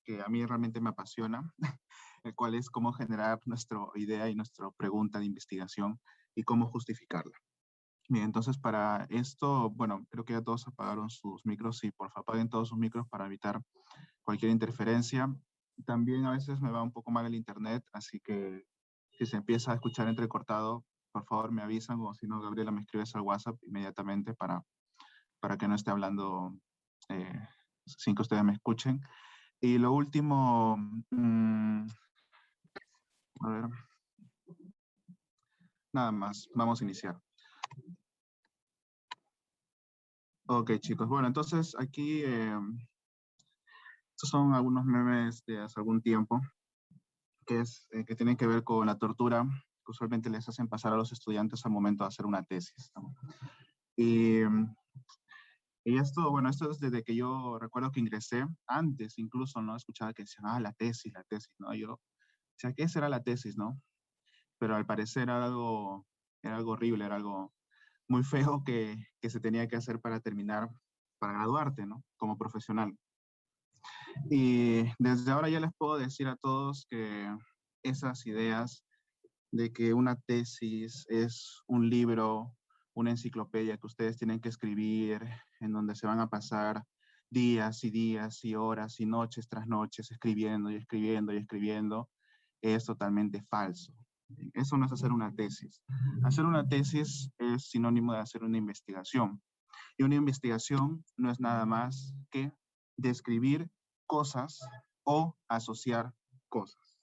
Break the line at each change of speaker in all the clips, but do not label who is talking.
que a mí realmente me apasiona, el cual es cómo generar nuestra idea y nuestra pregunta de investigación y cómo justificarla. Bien, entonces para esto, bueno, creo que ya todos apagaron sus micros y por favor apaguen todos sus micros para evitar cualquier interferencia. También a veces me va un poco mal el internet, así que si se empieza a escuchar entrecortado, por favor me avisan o si no, Gabriela, me escribes al WhatsApp inmediatamente para que no esté hablando eh, sin que ustedes me escuchen. Y lo último, a ver, nada más, vamos a iniciar. Ok, chicos, bueno, entonces aquí estos son algunos memes de hace algún tiempo que tienen que ver con la tortura que usualmente les hacen pasar a los estudiantes al momento de hacer una tesis, ¿no? Y, y esto, bueno, esto es desde que yo recuerdo que ingresé, antes incluso, ¿no? Escuchaba que decían, la tesis, ¿no? Yo, o sea, ¿qué será la tesis, no? Pero al parecer era algo horrible, era algo muy feo que se tenía que hacer para terminar, para graduarte, ¿no? Como profesional. Y desde ahora ya les puedo decir a todos que esas ideas de que una tesis es un libro, una enciclopedia que ustedes tienen que escribir, en donde se van a pasar días y días y horas y noches tras noches escribiendo y escribiendo y escribiendo, es totalmente falso. Eso no es hacer una tesis. Hacer una tesis es sinónimo de hacer una investigación. Y una investigación no es nada más que describir cosas o asociar cosas.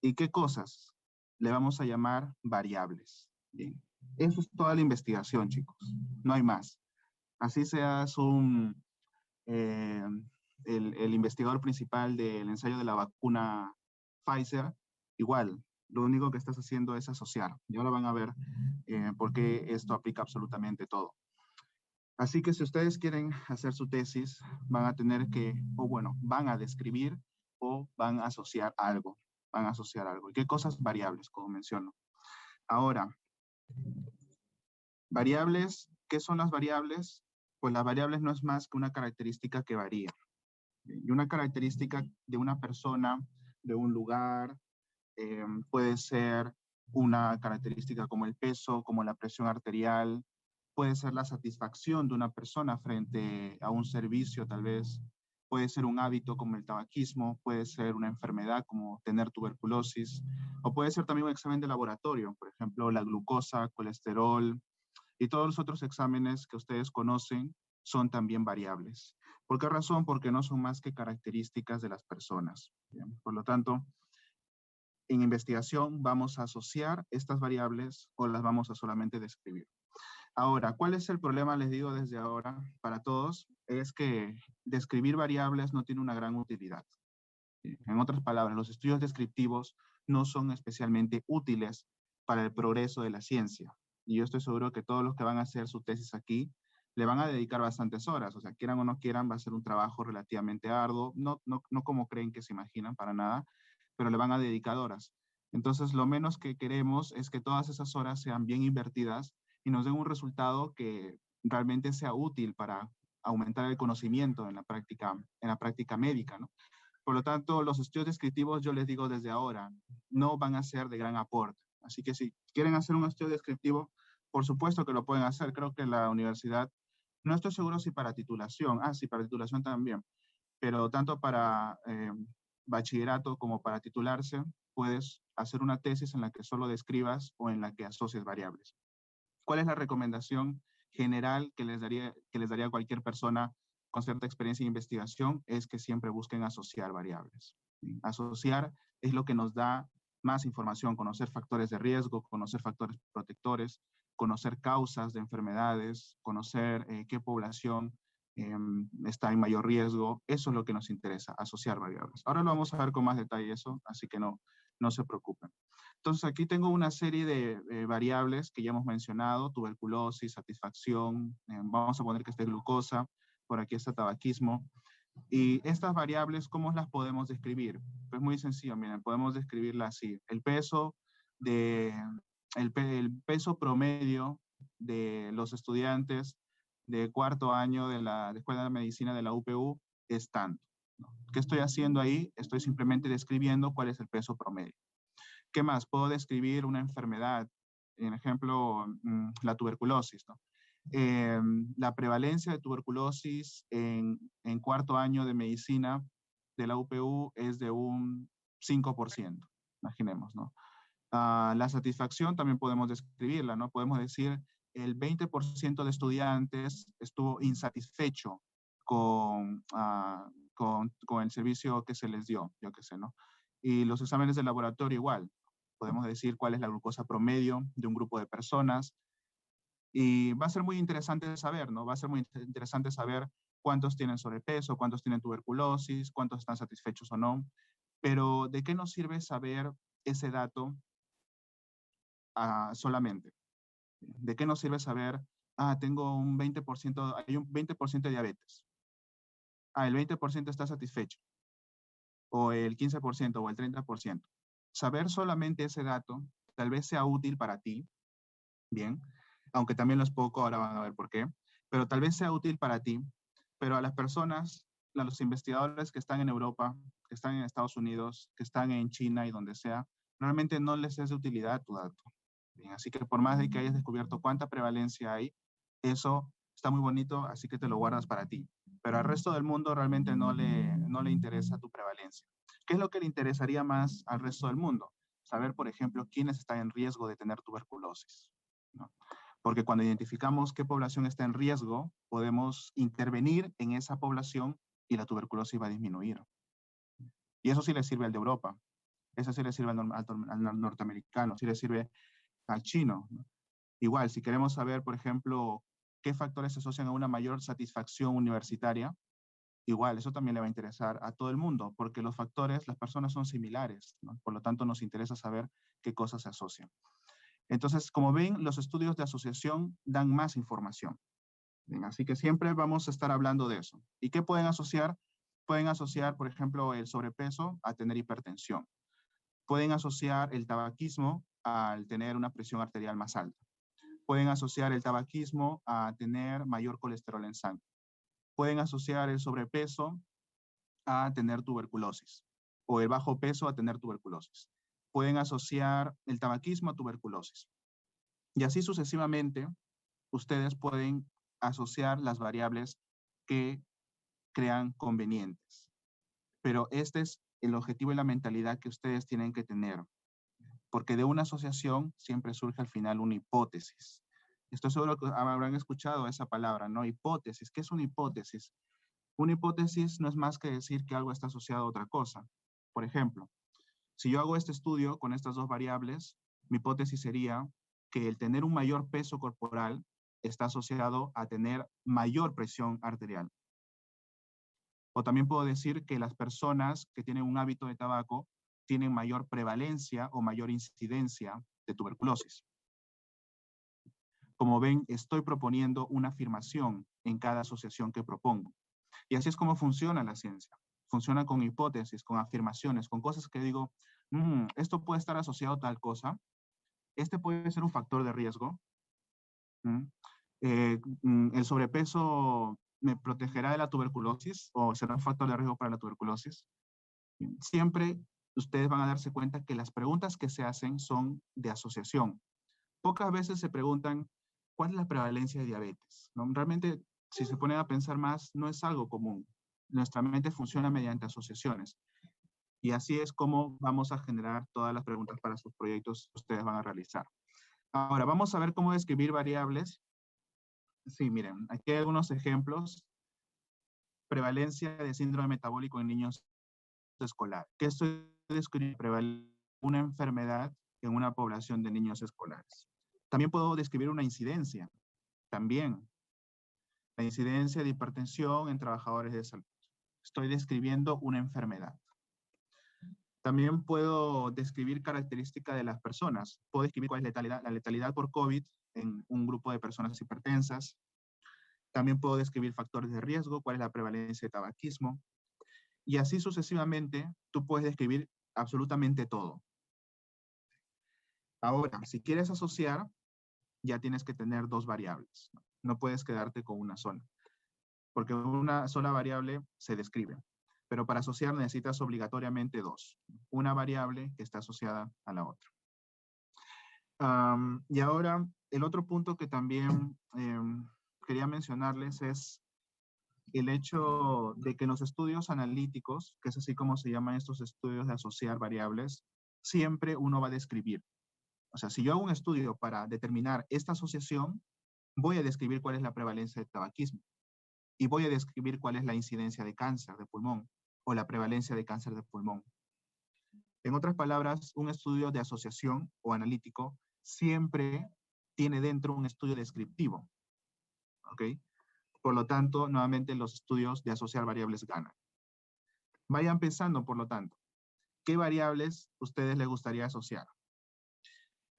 ¿Y qué cosas? Le vamos a llamar variables. Bien. Eso es toda la investigación, chicos. No hay más. Así seas eh, el investigador principal del ensayo de la vacuna Pfizer, igual, lo único que estás haciendo es asociar. Y ahora van a ver por qué esto aplica absolutamente todo. Así que si ustedes quieren hacer su tesis, van a tener que, o bueno, van a describir o van a asociar algo. Van a asociar algo. ¿Y qué cosas? Variables, como menciono. Ahora, variables, ¿qué son las variables? Pues las variables no es más que una característica que varía. Y una característica de una persona, de un lugar, puede ser una característica como el peso, como la presión arterial, puede ser la satisfacción de una persona frente a un servicio, tal vez, puede ser un hábito como el tabaquismo, puede ser una enfermedad como tener tuberculosis, o puede ser también un examen de laboratorio, por ejemplo, la glucosa, colesterol y todos los otros exámenes que ustedes conocen son también variables. ¿Por qué razón? Porque no son más que características de las personas. Bien, por lo tanto, en investigación vamos a asociar estas variables o las vamos a solamente describir. Ahora, ¿cuál es el problema? Les digo desde ahora para todos, es que describir variables no tiene una gran utilidad. En otras palabras, los estudios descriptivos no son especialmente útiles para el progreso de la ciencia. Y yo estoy seguro que todos los que van a hacer su tesis aquí le van a dedicar bastantes horas, o sea, quieran o no quieran, va a ser un trabajo relativamente arduo, no como creen que se imaginan para nada, pero le van a dedicar horas. Entonces, lo menos que queremos es que todas esas horas sean bien invertidas y nos den un resultado que realmente sea útil para aumentar el conocimiento en la práctica médica, ¿no? Por lo tanto, los estudios descriptivos, yo les digo desde ahora, no van a ser de gran aporte. Así que si quieren hacer un estudio descriptivo, por supuesto que lo pueden hacer. Creo que la universidad, no estoy seguro si para titulación, sí, para titulación también, pero tanto para bachillerato como para titularse, puedes hacer una tesis en la que solo describas o en la que asocies variables. ¿Cuál es la recomendación general que les daría a cualquier persona con cierta experiencia en investigación? Es que siempre busquen asociar variables. Asociar es lo que nos da más información, conocer factores de riesgo, conocer factores protectores, conocer causas de enfermedades, conocer qué población está en mayor riesgo. Eso es lo que nos interesa, asociar variables. Ahora lo vamos a ver con más detalle eso, así que no se preocupen. Entonces aquí tengo una serie de variables que ya hemos mencionado, tuberculosis, satisfacción, vamos a poner que esté glucosa, por aquí está tabaquismo. Y estas variables, ¿cómo las podemos describir? Pues muy sencillo, miren, podemos describirlas así. De, el peso promedio de los estudiantes de cuarto año de la Escuela de Medicina de la UPU es tanto. ¿no? ¿Qué estoy haciendo ahí? Estoy simplemente describiendo cuál es el peso promedio. ¿Qué más? Puedo describir una enfermedad, en ejemplo, la tuberculosis, ¿no? La prevalencia de tuberculosis en cuarto año de medicina de la UPU es de un 5%, imaginemos, ¿no? La satisfacción también podemos describirla, ¿no? Podemos decir el 20% de estudiantes estuvo insatisfecho con el servicio que se les dio, yo qué sé, ¿no? Y los exámenes de laboratorio igual. Podemos decir cuál es la glucosa promedio de un grupo de personas. Y va a ser muy interesante saber, ¿no? Va a ser muy interesante saber cuántos tienen sobrepeso, cuántos tienen tuberculosis, cuántos están satisfechos o no. Pero ¿de qué nos sirve saber ese dato solamente? ¿De qué nos sirve saber, tengo un 20%, hay un 20% de diabetes? El 20% está satisfecho, o el 15%, o el 30%. Saber solamente ese dato tal vez sea útil para ti, bien, aunque también lo es poco, ahora van a ver por qué, pero tal vez sea útil para ti, pero a las personas, a los investigadores que están en Europa, que están en Estados Unidos, que están en China y donde sea, realmente no les es de utilidad tu dato. Bien, así que por más de que hayas descubierto cuánta prevalencia hay, eso está muy bonito, así que te lo guardas para ti. Pero al resto del mundo realmente no le interesa tu prevalencia. ¿Qué es lo que le interesaría más al resto del mundo? Saber, por ejemplo, quiénes están en riesgo de tener tuberculosis, ¿no? Porque cuando identificamos qué población está en riesgo, podemos intervenir en esa población y la tuberculosis va a disminuir. Y eso sí le sirve al de Europa, eso sí le sirve al norteamericano, sí le sirve al chino, ¿no? Igual, si queremos saber, por ejemplo, qué factores se asocian a una mayor satisfacción universitaria, igual, eso también le va a interesar a todo el mundo, porque los factores, las personas son similares, ¿no? Por lo tanto, nos interesa saber qué cosas se asocian. Entonces, como ven, los estudios de asociación dan más información. Bien, así que siempre vamos a estar hablando de eso. ¿Y qué pueden asociar? Pueden asociar, por ejemplo, el sobrepeso a tener hipertensión. Pueden asociar el tabaquismo al tener una presión arterial más alta. Pueden asociar el tabaquismo a tener mayor colesterol en sangre. Pueden asociar el sobrepeso a tener tuberculosis o el bajo peso a tener tuberculosis. Pueden asociar el tabaquismo a tuberculosis. Y así sucesivamente, ustedes pueden asociar las variables que crean convenientes. Pero este es el objetivo y la mentalidad que ustedes tienen que tener, porque de una asociación siempre surge al final una hipótesis. Estoy seguro que habrán escuchado esa palabra, ¿no? Hipótesis. ¿Qué es una hipótesis? Una hipótesis no es más que decir que algo está asociado a otra cosa. Por ejemplo, si yo hago este estudio con estas dos variables, mi hipótesis sería que el tener un mayor peso corporal está asociado a tener mayor presión arterial. O también puedo decir que las personas que tienen un hábito de tabaco tienen mayor prevalencia o mayor incidencia de tuberculosis. Como ven, estoy proponiendo una afirmación en cada asociación que propongo. Y así es como funciona la ciencia. Funciona con hipótesis, con afirmaciones, con cosas que digo, esto puede estar asociado a tal cosa, este puede ser un factor de riesgo. El sobrepeso me protegerá de la tuberculosis o será un factor de riesgo para la tuberculosis. Siempre ustedes van a darse cuenta que las preguntas que se hacen son de asociación. Pocas veces se preguntan, ¿cuál es la prevalencia de diabetes? ¿No? Realmente, si se ponen a pensar más, no es algo común. Nuestra mente funciona mediante asociaciones. Y así es como vamos a generar todas las preguntas para sus proyectos que ustedes van a realizar. Ahora, vamos a ver cómo describir variables. Sí, miren, aquí hay algunos ejemplos. Prevalencia de síndrome metabólico en niños escolares. ¿Qué estoy describiendo? Una enfermedad en una población de niños escolares. También puedo describir una incidencia. También la incidencia de hipertensión en trabajadores de salud. Estoy describiendo una enfermedad. También puedo describir características de las personas. Puedo describir cuál es la letalidad por COVID en un grupo de personas hipertensas. También puedo describir factores de riesgo, cuál es la prevalencia de tabaquismo. Y así sucesivamente, tú puedes describir absolutamente todo. Ahora, si quieres asociar, ya tienes que tener dos variables. No puedes quedarte con una sola, porque una sola variable se describe. pero para asociar necesitas obligatoriamente dos. Una variable que está asociada a la otra. Y ahora, el otro punto que también quería mencionarles es el hecho de que en los estudios analíticos, que es así como se llaman estos estudios de asociar variables, siempre uno va a describir. O sea, si yo hago un estudio para determinar esta asociación, voy a describir cuál es la prevalencia de tabaquismo y voy a describir cuál es la incidencia de cáncer de pulmón o la prevalencia de cáncer de pulmón. En otras palabras, un estudio de asociación o analítico siempre tiene dentro un estudio descriptivo. ¿Ok? Por lo tanto, nuevamente los estudios de asociar variables ganan. Vayan pensando, por lo tanto, ¿qué variables ustedes les gustaría asociar?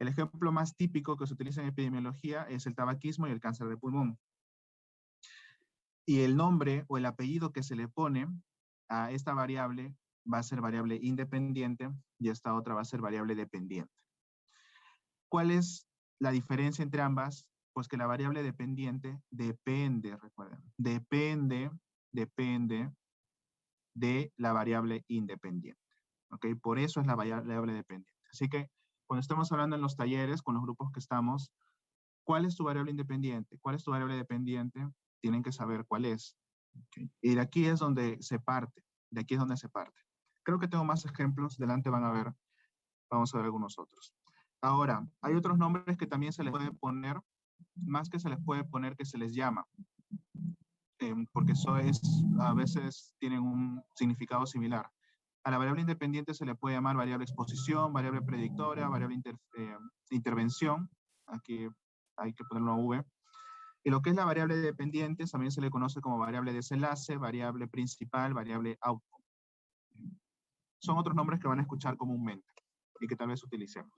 El ejemplo más típico que se utiliza en epidemiología es el tabaquismo y el cáncer de pulmón. Y el nombre o el apellido que se le pone a esta variable va a ser variable independiente y esta otra va a ser variable dependiente. ¿Cuál es la diferencia entre ambas? Pues que la variable dependiente depende, recuerden, depende de la variable independiente. ¿Ok? Por eso es la variable dependiente. Así que cuando estemos hablando en los talleres, con los grupos que estamos, ¿cuál es tu variable independiente? ¿Cuál es tu variable dependiente? Tienen que saber cuál es. ¿Okay? Y de aquí es donde se parte. De aquí es donde se parte. Creo que tengo más ejemplos. Delante van a ver, vamos a ver algunos otros. Ahora, hay otros nombres que también se les puede poner, más que se les puede poner que se les llama. Porque eso es, a veces tienen un significado similar. A la variable independiente se le puede llamar variable exposición, variable predictora, variable intervención. Aquí hay que ponerlo a V. Y lo que es la variable dependiente también se le conoce como variable desenlace, variable principal, variable outcome. Son otros nombres que van a escuchar comúnmente y que tal vez utilicemos.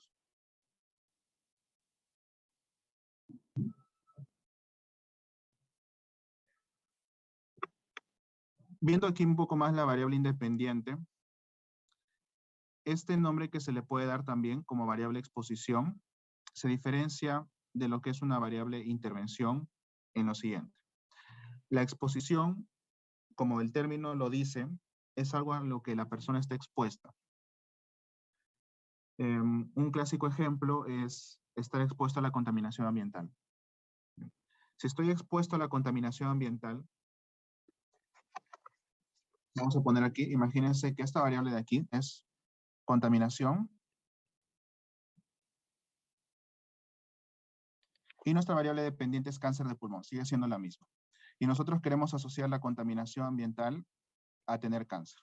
Viendo aquí un poco más la variable independiente, este nombre que se le puede dar también como variable exposición se diferencia de lo que es una variable intervención en lo siguiente. La exposición, como el término lo dice, es algo a lo que la persona está expuesta. Un clásico ejemplo es estar expuesto a la contaminación ambiental. Si estoy expuesto a la contaminación ambiental, vamos a poner aquí, imagínense que esta variable de aquí es contaminación. Y nuestra variable dependiente es cáncer de pulmón, sigue siendo la misma. Y nosotros queremos asociar la contaminación ambiental a tener cáncer.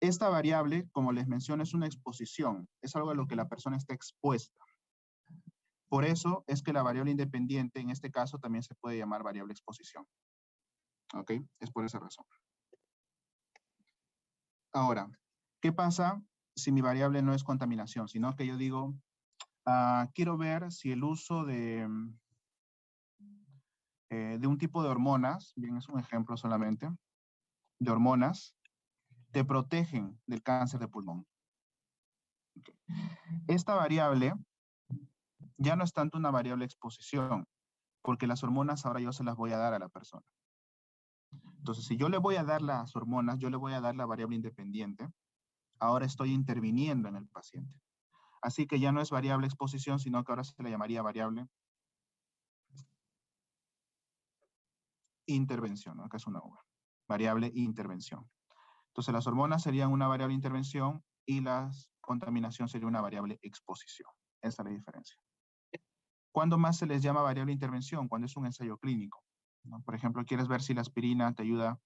Esta variable, como les menciono, es una exposición, es algo a lo que la persona está expuesta. Por eso es que la variable independiente, en este caso, también se puede llamar variable exposición. ¿Ok? Es por esa razón. Ahora, ¿qué pasa si mi variable no es contaminación? Sino que yo digo, quiero ver si el uso de un tipo de hormonas, bien, es un ejemplo solamente, de hormonas, te protegen del cáncer de pulmón. Okay. Esta variable ya no es tanto una variable exposición, porque las hormonas ahora yo se las voy a dar a la persona. Entonces, si yo le voy a dar las hormonas, yo le voy a dar la variable independiente, ahora estoy interviniendo en el paciente. Así que ya no es variable exposición, sino que ahora se le llamaría variable intervención, ¿no? Acá es una V. Variable intervención. Entonces, las hormonas serían una variable intervención y la contaminación sería una variable exposición. Esa es la diferencia. ¿Cuándo más se les llama variable intervención? Cuando es un ensayo clínico, ¿no? Por ejemplo, quieres ver si la aspirina te ayuda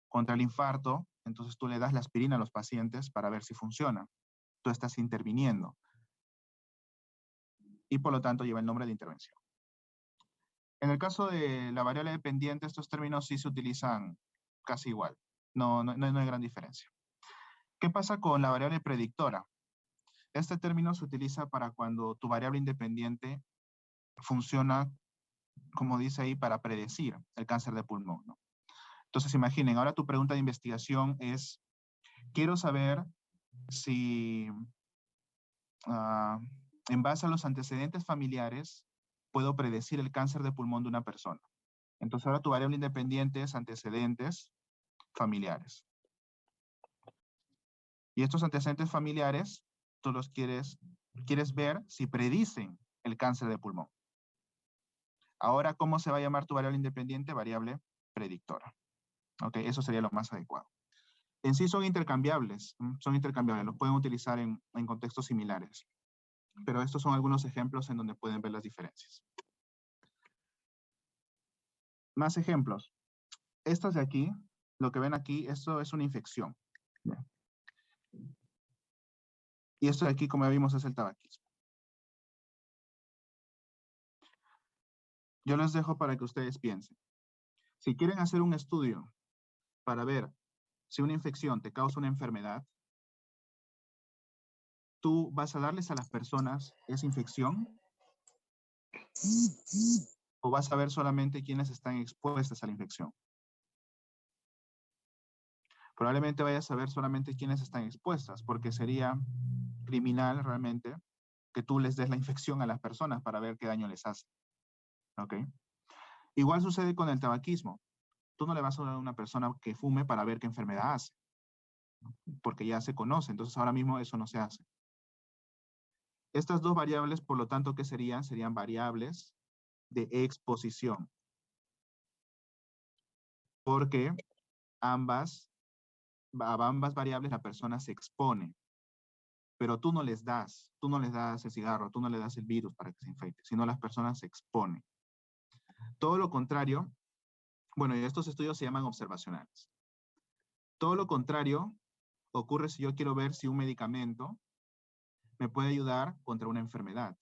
contra el infarto, entonces tú le das la aspirina a los pacientes para ver si funciona. Tú estás interviniendo. Y por lo tanto lleva el nombre de intervención. En el caso de la variable dependiente, estos términos sí se utilizan casi igual. No hay gran diferencia. ¿Qué pasa con la variable predictora? Este término se utiliza para cuando tu variable independiente funciona, como dice ahí, para predecir el cáncer de pulmón, ¿no? Entonces imaginen, ahora tu pregunta de investigación es, quiero saber si en base a los antecedentes familiares puedo predecir el cáncer de pulmón de una persona. Entonces ahora tu variable independiente es antecedentes familiares. Y estos antecedentes familiares, tú los quieres ver si predicen el cáncer de pulmón. Ahora, ¿cómo se va a llamar tu variable independiente? Variable predictora. Ok, eso sería lo más adecuado. En sí son intercambiables, los pueden utilizar en contextos similares. Pero estos son algunos ejemplos en donde pueden ver las diferencias. Más ejemplos. Estas de aquí, lo que ven aquí, esto es una infección. Y esto de aquí, como ya vimos, es el tabaquismo. Yo les dejo para que ustedes piensen. Si quieren hacer un estudio para ver si una infección te causa una enfermedad, ¿tú vas a darles a las personas esa infección? ¿O vas a ver solamente quienes están expuestas a la infección? Probablemente vayas a ver solamente quienes están expuestas, porque sería criminal realmente que tú les des la infección a las personas para ver qué daño les hace. ¿Ok? Igual sucede con el tabaquismo. Tú no le vas a dar a una persona que fume para ver qué enfermedad hace, porque ya se conoce, entonces ahora mismo eso no se hace. Estas dos variables, por lo tanto, ¿qué serían? Serían variables de exposición, porque a ambas variables la persona se expone, pero tú no les das el cigarro, tú no le das el virus para que se infecte, sino las personas se exponen. Todo lo contrario, bueno, y estos estudios se llaman observacionales. Todo lo contrario ocurre si yo quiero ver si un medicamento me puede ayudar contra una enfermedad.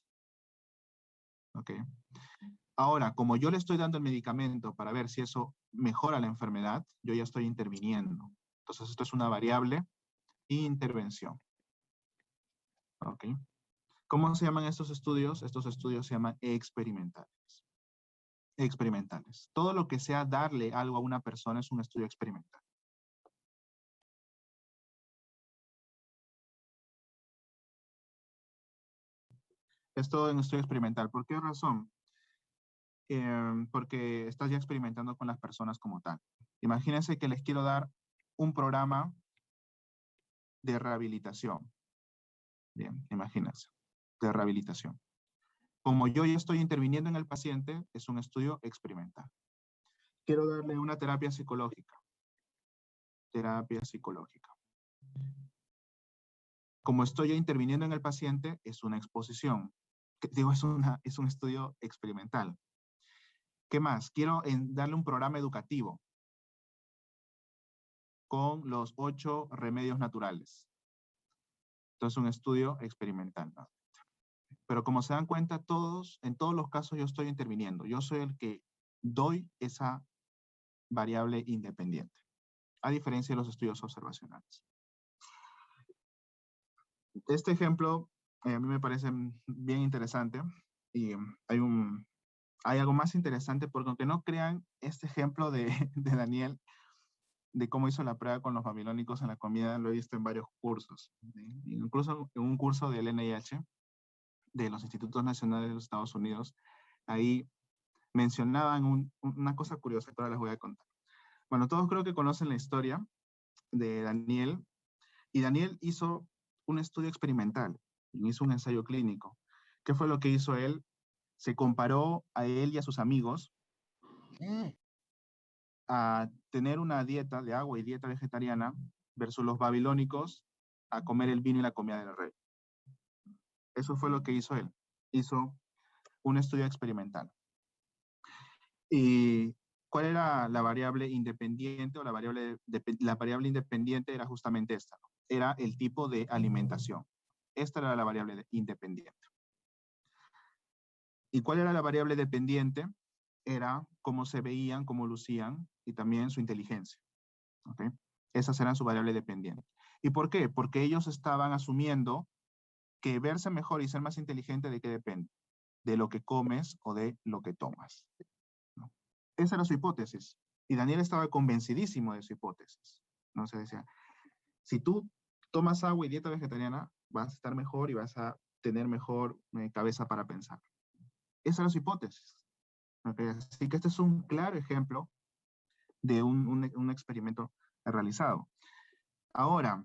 ¿Ok? Ahora, como yo le estoy dando el medicamento para ver si eso mejora la enfermedad, yo ya estoy interviniendo. Entonces, esto es una variable intervención. ¿Ok? ¿Cómo se llaman estos estudios? Estos estudios se llaman experimentales. Experimentales. Todo lo que sea darle algo a una persona es un estudio experimental. Es todo un estudio experimental. ¿Por qué razón? Porque estás ya experimentando con las personas como tal. Imagínense que les quiero dar un programa de rehabilitación. Bien, imagínense, de rehabilitación. Como yo ya estoy interviniendo en el paciente, es un estudio experimental. Quiero darle una terapia psicológica. Terapia psicológica. Como estoy ya interviniendo en el paciente, es una exposición. Digo, es un estudio experimental. ¿Qué más? Quiero darle un programa educativo con los 8 remedios naturales. Entonces, un estudio experimental, ¿no? Pero como se dan cuenta todos, en todos los casos yo estoy interviniendo. Yo soy el que doy esa variable independiente, a diferencia de los estudios observacionales. Este ejemplo a mí me parece bien interesante y hay algo más interesante porque aunque no crean, este ejemplo de Daniel, de cómo hizo la prueba con los babilónicos en la comida, lo he visto en varios cursos, incluso en un curso del NIH, de los Institutos Nacionales de los Estados Unidos, ahí mencionaban una cosa curiosa que ahora les voy a contar. Bueno, todos creo que conocen la historia de Daniel, y Daniel hizo un estudio experimental, hizo un ensayo clínico. ¿Qué fue lo que hizo él? Se comparó a él y a sus amigos a tener una dieta de agua y dieta vegetariana versus los babilónicos a comer el vino y la comida del rey. Eso fue lo que hizo él. Hizo un estudio experimental. ¿Y cuál era la variable independiente o la variable independiente era justamente esta? Era el tipo de alimentación. Esta era la variable independiente. ¿Y cuál era la variable dependiente? Era cómo se veían, cómo lucían y también su inteligencia. ¿Okay? Esas eran su variable dependiente. ¿Y por qué? Porque ellos estaban asumiendo que verse mejor y ser más inteligente, ¿de qué depende? De lo que comes o de lo que tomas. ¿No? Esa era su hipótesis. Y Daniel estaba convencidísimo de su hipótesis. ¿No? Se decía, si tú tomas agua y dieta vegetariana, vas a estar mejor y vas a tener mejor cabeza para pensar. Esa era su hipótesis. ¿Ok? Así que este es un claro ejemplo de un experimento realizado. Ahora,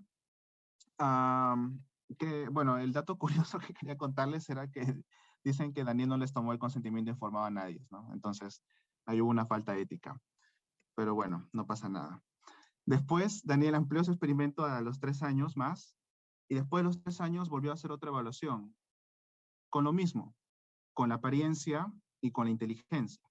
bueno, el dato curioso que quería contarles era que dicen que Daniel no les tomó el consentimiento informado a nadie, ¿no? Entonces, ahí hubo una falta ética. Pero bueno, no pasa nada. Después, Daniel amplió su experimento a los 3 años más, y después de los 3 años volvió a hacer otra evaluación, con lo mismo, con la apariencia y con la inteligencia.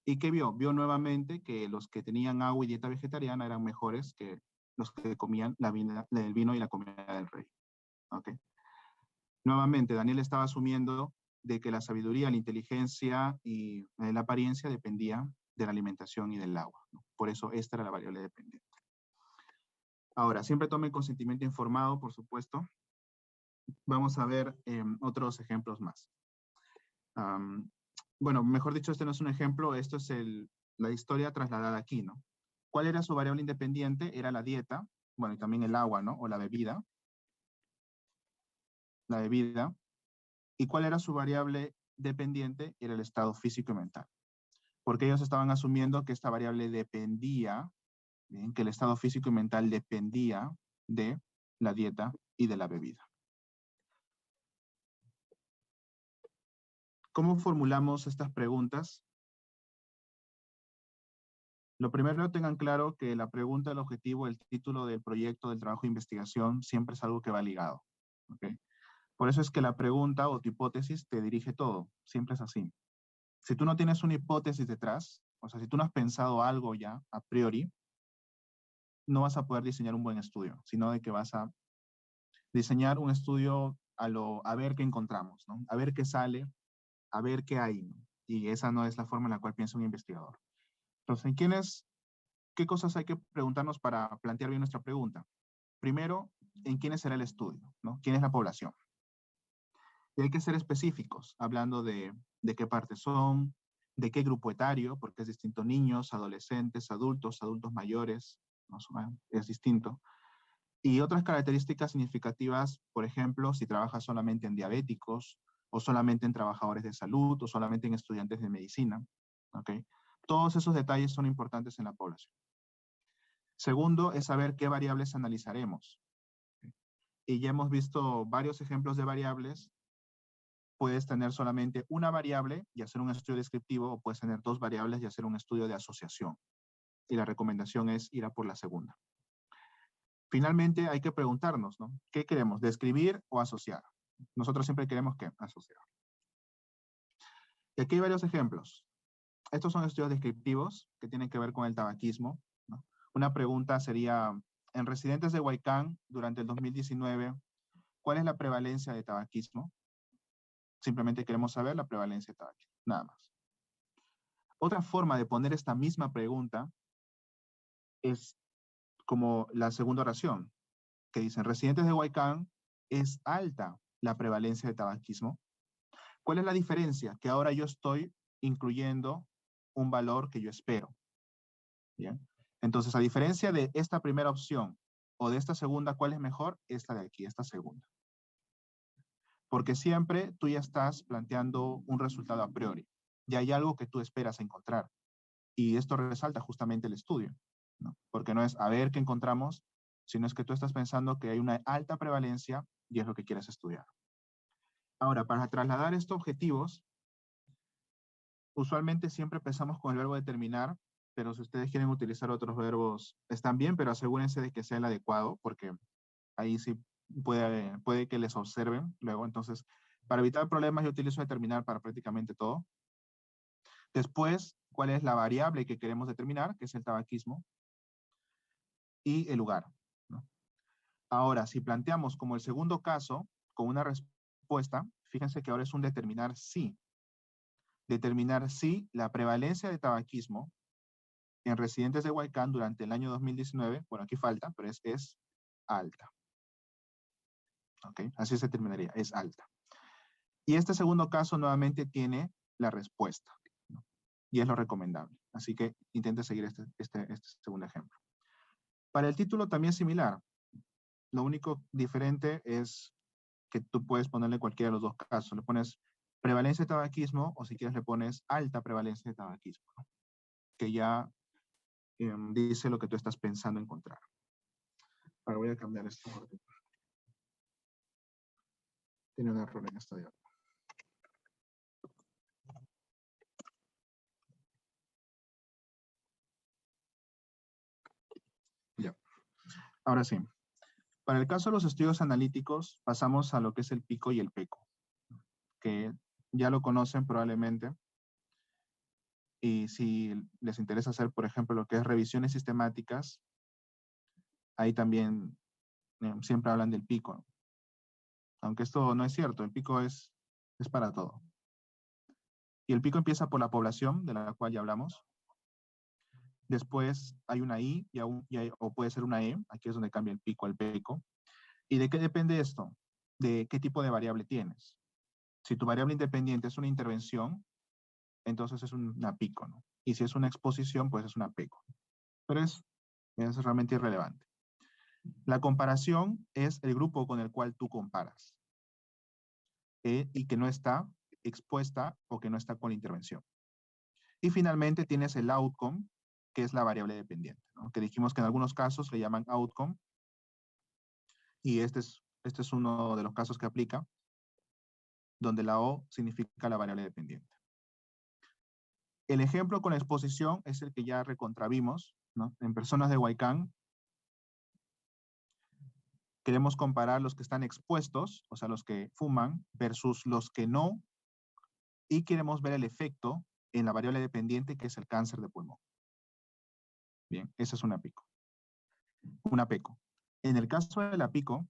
¿Y qué vio? Vio nuevamente que los que tenían agua y dieta vegetariana eran mejores que los que comían el vino y la comida del rey. ¿Ok? Nuevamente, Daniel estaba asumiendo de que la sabiduría, la inteligencia y la apariencia dependía de la alimentación y del agua, ¿no? Por eso esta era la variable dependiente. Ahora, siempre tome consentimiento informado, por supuesto. Vamos a ver otros ejemplos más. Bueno, mejor dicho, este no es un ejemplo, esto es la historia trasladada aquí, ¿no? ¿Cuál era su variable independiente? Era la dieta, bueno, y también el agua, ¿no? O la bebida. La bebida. ¿Y cuál era su variable dependiente? Era el estado físico y mental. Porque ellos estaban asumiendo que esta variable dependía, ¿bien? Que el estado físico y mental dependía de la dieta y de la bebida. ¿Cómo formulamos estas preguntas? Lo primero, tengan claro que la pregunta, el objetivo, el título del proyecto, del trabajo de investigación, siempre es algo que va ligado. ¿Ok? Por eso es que la pregunta o tu hipótesis te dirige todo. Siempre es así. Si tú no tienes una hipótesis detrás, o sea, si tú no has pensado algo ya a priori, no vas a poder diseñar un buen estudio, sino de que vas a diseñar un estudio a ver qué encontramos, ¿no? A ver qué sale, a ver qué hay, ¿no? Y esa no es la forma en la cual piensa un investigador. Entonces, ¿qué cosas hay que preguntarnos para plantear bien nuestra pregunta? Primero, ¿en quiénes será el estudio? ¿No? ¿Quién es la población? Y hay que ser específicos, hablando de qué partes son, de qué grupo etario, porque es distinto niños, adolescentes, adultos mayores, ¿no? Es distinto. Y otras características significativas, por ejemplo, si trabaja solamente en diabéticos, o solamente en trabajadores de salud, o solamente en estudiantes de medicina. ¿Ok? Todos esos detalles son importantes en la población. Segundo, es saber qué variables analizaremos. Y ya hemos visto varios ejemplos de variables. Puedes tener solamente una variable y hacer un estudio descriptivo, o puedes tener dos variables y hacer un estudio de asociación. Y la recomendación es ir a por la segunda. Finalmente, hay que preguntarnos, ¿no? ¿Qué queremos? ¿Describir o asociar? Nosotros siempre queremos que asociar. Y aquí hay varios ejemplos. Estos son estudios descriptivos que tienen que ver con el tabaquismo, ¿no? Una pregunta sería, en residentes de Huaycán, durante el 2019, ¿cuál es la prevalencia de tabaquismo? Simplemente queremos saber la prevalencia de tabaquismo, nada más. Otra forma de poner esta misma pregunta es como la segunda oración, que dicen, residentes de Huaycán, ¿es alta la prevalencia de tabaquismo? ¿Cuál es la diferencia? Que ahora yo estoy incluyendo un valor que yo espero. ¿Bien? Entonces, a diferencia de esta primera opción o de esta segunda, ¿cuál es mejor? Esta de aquí, esta segunda. Porque siempre tú ya estás planteando un resultado a priori. Ya hay algo que tú esperas encontrar. Y esto resalta justamente el estudio, ¿no? Porque no es a ver qué encontramos, sino es que tú estás pensando que hay una alta prevalencia y es lo que quieres estudiar. Ahora, para trasladar estos objetivos, usualmente siempre empezamos con el verbo determinar, pero si ustedes quieren utilizar otros verbos, están bien, pero asegúrense de que sea el adecuado, porque ahí sí puede que les observen luego. Entonces, para evitar problemas, yo utilizo determinar para prácticamente todo. Después, ¿cuál es la variable que queremos determinar? Que es el tabaquismo. Y el lugar, ¿no? Ahora, si planteamos como el segundo caso, con una respuesta, fíjense que ahora es un determinar sí. Determinar si la prevalencia de tabaquismo en residentes de Huaycán durante el año 2019, bueno, aquí falta, pero es alta. ¿Ok? Así se terminaría, es alta. Y este segundo caso nuevamente tiene la respuesta, ¿no? Y es lo recomendable. Así que intente seguir este segundo ejemplo. Para el título también es similar. Lo único diferente es que tú puedes ponerle cualquiera de los dos casos. Le pones prevalencia de tabaquismo, o si quieres le pones alta prevalencia de tabaquismo, ¿no? Que ya dice lo que tú estás pensando encontrar. Ahora voy a cambiar esto porque tiene un error en esta diapositiva. Ya. Ahora sí. Para el caso de los estudios analíticos, pasamos a lo que es el pico y el peco, que ya lo conocen probablemente. Y si les interesa hacer, por ejemplo, lo que es revisiones sistemáticas, ahí también siempre hablan del pico, ¿no? Aunque esto no es cierto, el pico es para todo. Y el pico empieza por la población, de la cual ya hablamos. Después hay una I, o puede ser una E, aquí es donde cambia el pico al peco. ¿Y de qué depende esto? De qué tipo de variable tienes. Si tu variable independiente es una intervención, entonces es una pico, ¿no? Y si es una exposición, pues es una peco. Pero es realmente irrelevante. La comparación es el grupo con el cual tú comparas y que no está expuesta o que no está con la intervención. Y finalmente tienes el outcome, que es la variable dependiente, ¿no? Que dijimos que en algunos casos le llaman outcome y este es uno de los casos que aplica, donde la O significa la variable dependiente. El ejemplo con la exposición es el que ya recontravimos, ¿no? En personas de Huaycán, queremos comparar los que están expuestos, o sea, los que fuman, versus los que no, y queremos ver el efecto en la variable dependiente, que es el cáncer de pulmón. Bien, esa es una pico. Una peco. En el caso de la pico,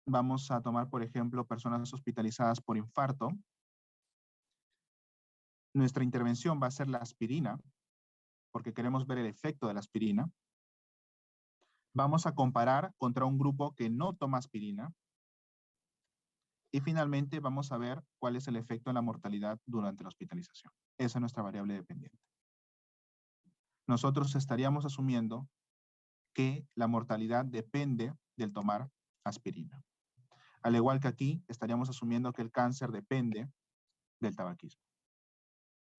vamos a tomar, por ejemplo, personas hospitalizadas por infarto. Nuestra intervención va a ser la aspirina, porque queremos ver el efecto de la aspirina. Vamos a comparar contra un grupo que no toma aspirina. Y finalmente vamos a ver cuál es el efecto en la mortalidad durante la hospitalización. Esa es nuestra variable dependiente. Nosotros estaríamos asumiendo que la mortalidad depende del tomar aspirina. Al igual que aquí, estaríamos asumiendo que el cáncer depende del tabaquismo.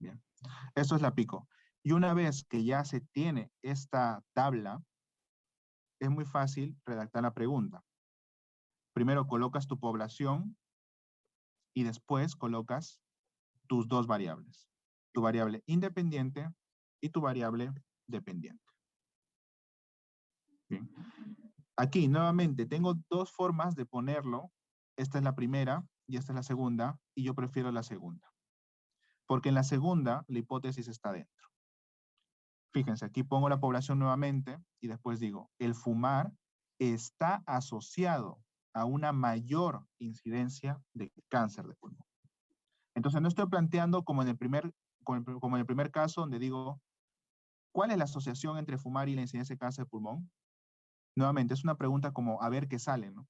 Bien, esto es la pico. Y una vez que ya se tiene esta tabla, es muy fácil redactar la pregunta. Primero colocas tu población y después colocas tus dos variables. Tu variable independiente y tu variable dependiente. Bien. Aquí, nuevamente, tengo dos formas de ponerlo. Esta es la primera y esta es la segunda, y yo prefiero la segunda. Porque en la segunda, la hipótesis está dentro. Fíjense, aquí pongo la población nuevamente y después digo, el fumar está asociado a una mayor incidencia de cáncer de pulmón. Entonces, no estoy planteando como en el primer caso donde digo, ¿cuál es la asociación entre fumar y la incidencia de cáncer de pulmón? Nuevamente, es una pregunta como a ver qué sale, ¿no?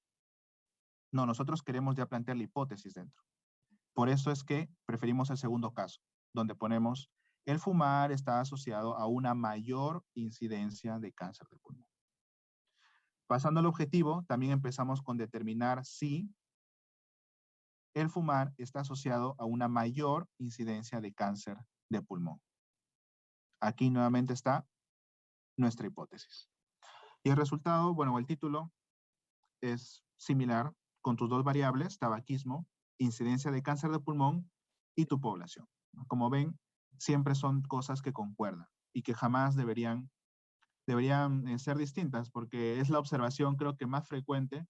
No, nosotros queremos ya plantear la hipótesis dentro. Por eso es que preferimos el segundo caso, donde ponemos el fumar está asociado a una mayor incidencia de cáncer de pulmón. Pasando al objetivo, también empezamos con determinar si el fumar está asociado a una mayor incidencia de cáncer de pulmón. Aquí nuevamente está nuestra hipótesis. Y el resultado, bueno, el título es similar con tus dos variables, tabaquismo, incidencia de cáncer de pulmón y tu población. Como ven, siempre son cosas que concuerdan y que jamás deberían ser distintas, porque es la observación creo que más frecuente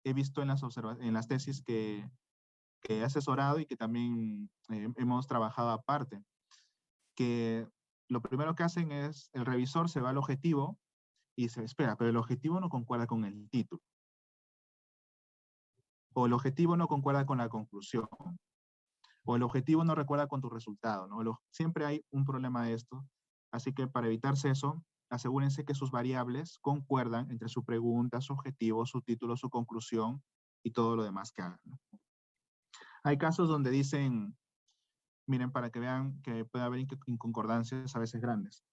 he visto en las tesis que he asesorado y que también hemos trabajado aparte, que lo primero que hacen es, el revisor se va al objetivo y se espera, pero el objetivo no concuerda con el título. O el objetivo no concuerda con la conclusión. O el objetivo no recuerda con tu resultado, ¿no? Siempre hay un problema de esto. Así que para evitarse eso, asegúrense que sus variables concuerdan entre su pregunta, su objetivo, su título, su conclusión y todo lo demás que hagan, ¿no? Hay casos donde dicen, miren, para que vean que puede haber inconcordancias a veces grandes.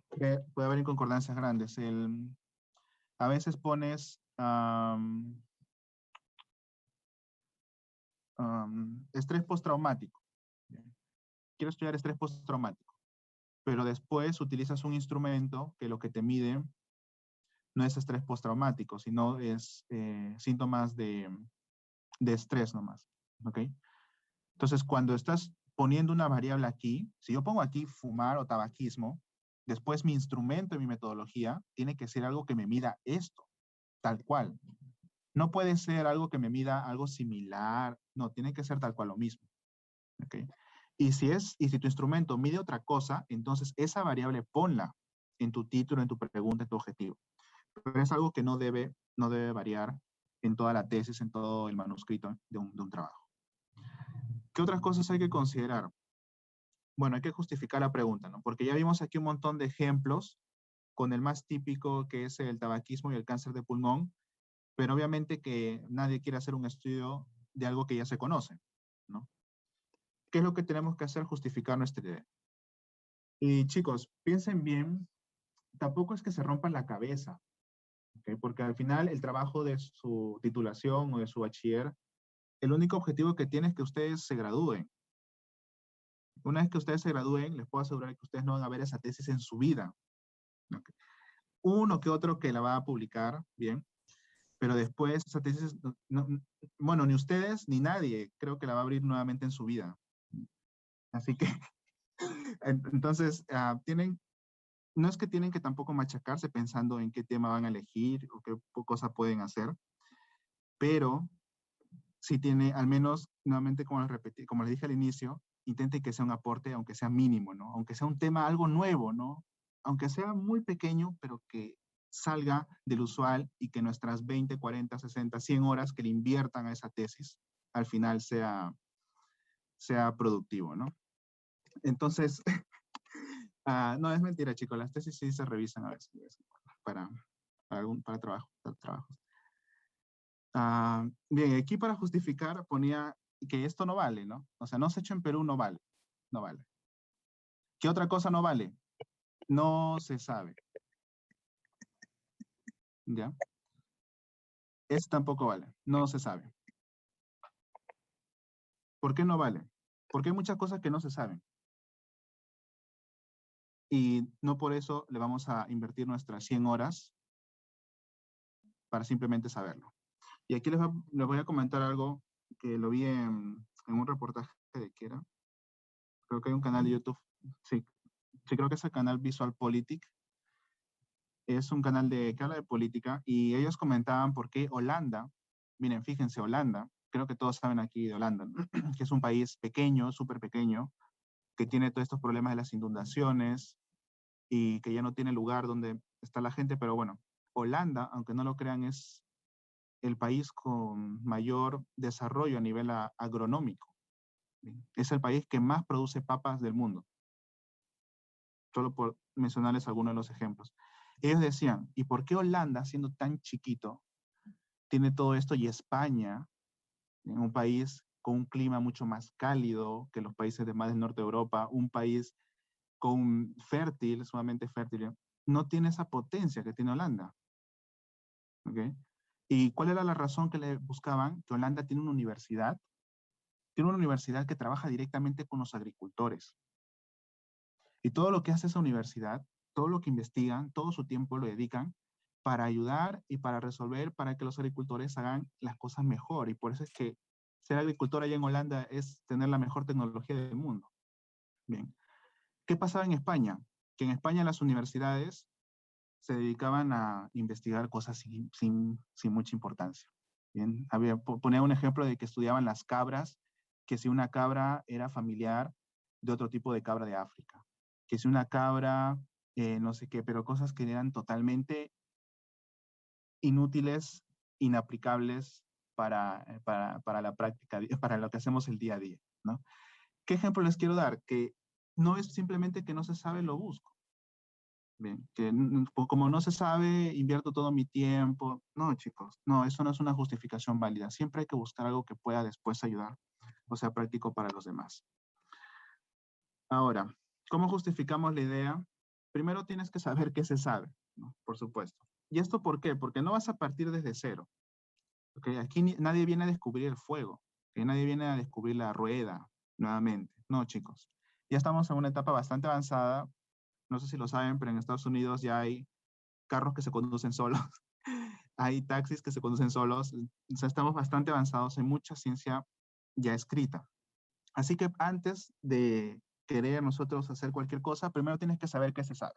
Puede haber inconcordancias grandes. A veces pones estrés postraumático. Quiero estudiar estrés postraumático, pero después utilizas un instrumento que lo que te mide no es estrés postraumático, sino es síntomas de estrés nomás. ¿Ok? Entonces, cuando estás poniendo una variable aquí, si yo pongo aquí fumar o tabaquismo, después mi instrumento y mi metodología tiene que ser algo que me mida esto, tal cual. No puede ser algo que me mida algo similar, no, tiene que ser tal cual lo mismo. ¿Ok? Y si tu instrumento mide otra cosa, entonces esa variable ponla en tu título, en tu pregunta, en tu objetivo. Pero es algo que no debe variar en toda la tesis, en todo el manuscrito de un trabajo. ¿Qué otras cosas hay que considerar? Bueno, hay que justificar la pregunta, ¿no? Porque ya vimos aquí un montón de ejemplos con el más típico que es el tabaquismo y el cáncer de pulmón, pero obviamente que nadie quiere hacer un estudio de algo que ya se conoce, ¿no? ¿Qué es lo que tenemos que hacer? Justificar nuestra idea. Y chicos, piensen bien, tampoco es que se rompan la cabeza, ¿ok? Porque al final el trabajo de su titulación o de su bachiller, el único objetivo que tiene es que ustedes se gradúen. Una vez que ustedes se gradúen, les puedo asegurar que ustedes no van a ver esa tesis en su vida. ¿Ok? Uno que otro que la va a publicar, bien, pero después esa tesis, bueno, ni ustedes ni nadie creo que la va a abrir nuevamente en su vida. Así que, entonces, no es que tienen que tampoco machacarse pensando en qué tema van a elegir o qué cosa pueden hacer, pero si tiene, al menos, nuevamente, como les repetí, como les dije al inicio, intente que sea un aporte, aunque sea mínimo, ¿no? Aunque sea un tema algo nuevo, ¿no? Aunque sea muy pequeño, pero que salga del usual y que nuestras 20, 40, 60, 100 horas que le inviertan a esa tesis, al final sea productivo, ¿no? Entonces, no, es mentira, chicos, las tesis sí se revisan a veces para trabajos. Bien, aquí para justificar ponía que esto no vale, ¿no? O sea, no se ha hecho en Perú, no vale. No vale. ¿Qué otra cosa no vale? No se sabe. ¿Ya? Eso tampoco vale. No se sabe. ¿Por qué no vale? Porque hay muchas cosas que no se saben. Y no por eso le vamos a invertir nuestras 100 horas para simplemente saberlo. Y aquí les voy a comentar algo que lo vi en un reportaje de que era. Creo que hay un canal de YouTube. Sí, sí creo que es el canal Visual Politic. Es un canal que habla de política y ellos comentaban por qué Holanda, miren, fíjense, Holanda, creo que todos saben aquí de Holanda, ¿no? Que es un país pequeño, súper pequeño, que tiene todos estos problemas de las inundaciones y que ya no tiene lugar donde está la gente, pero bueno, Holanda, aunque no lo crean, es el país con mayor desarrollo a nivel agronómico. Es el país que más produce papas del mundo, solo por mencionarles algunos de los ejemplos. Ellos decían, ¿y por qué Holanda, siendo tan chiquito, tiene todo esto y España, en un país con un clima mucho más cálido que los países de más del norte de Europa, un país fértil, sumamente fértil, no tiene esa potencia que tiene Holanda? ¿Okay? ¿Y cuál era la razón que le buscaban? Que Holanda tiene una universidad que trabaja directamente con los agricultores. Y todo lo que hace esa universidad, todo lo que investigan, todo su tiempo lo dedican para ayudar y para resolver, para que los agricultores hagan las cosas mejor. Y por eso es que ser agricultor allá en Holanda es tener la mejor tecnología del mundo. Bien. ¿Qué pasaba en España? Que en España las universidades se dedicaban a investigar cosas sin mucha importancia. Bien. Ponía un ejemplo de que estudiaban las cabras, que si una cabra era familiar de otro tipo de cabra de África, que si una cabra, no sé qué, pero cosas que eran totalmente inútiles, inaplicables para la práctica, para lo que hacemos el día a día, ¿no? ¿Qué ejemplo les quiero dar? Que no es simplemente que no se sabe, lo busco. Bien, que como no se sabe, invierto todo mi tiempo. No, chicos, no, eso no es una justificación válida. Siempre hay que buscar algo que pueda después ayudar, o sea, práctico para los demás. Ahora, ¿cómo justificamos la idea? Primero tienes que saber qué se sabe, ¿no? Por supuesto. ¿Y esto por qué? Porque no vas a partir desde cero. ¿Okay? Aquí nadie viene a descubrir el fuego. Que nadie viene a descubrir la rueda nuevamente. No, chicos. Ya estamos en una etapa bastante avanzada. No sé si lo saben, pero en Estados Unidos ya hay carros que se conducen solos. Hay taxis que se conducen solos. O sea, estamos bastante avanzados en mucha ciencia ya escrita. Así que antes de querer nosotros hacer cualquier cosa, primero tienes que saber qué se sabe.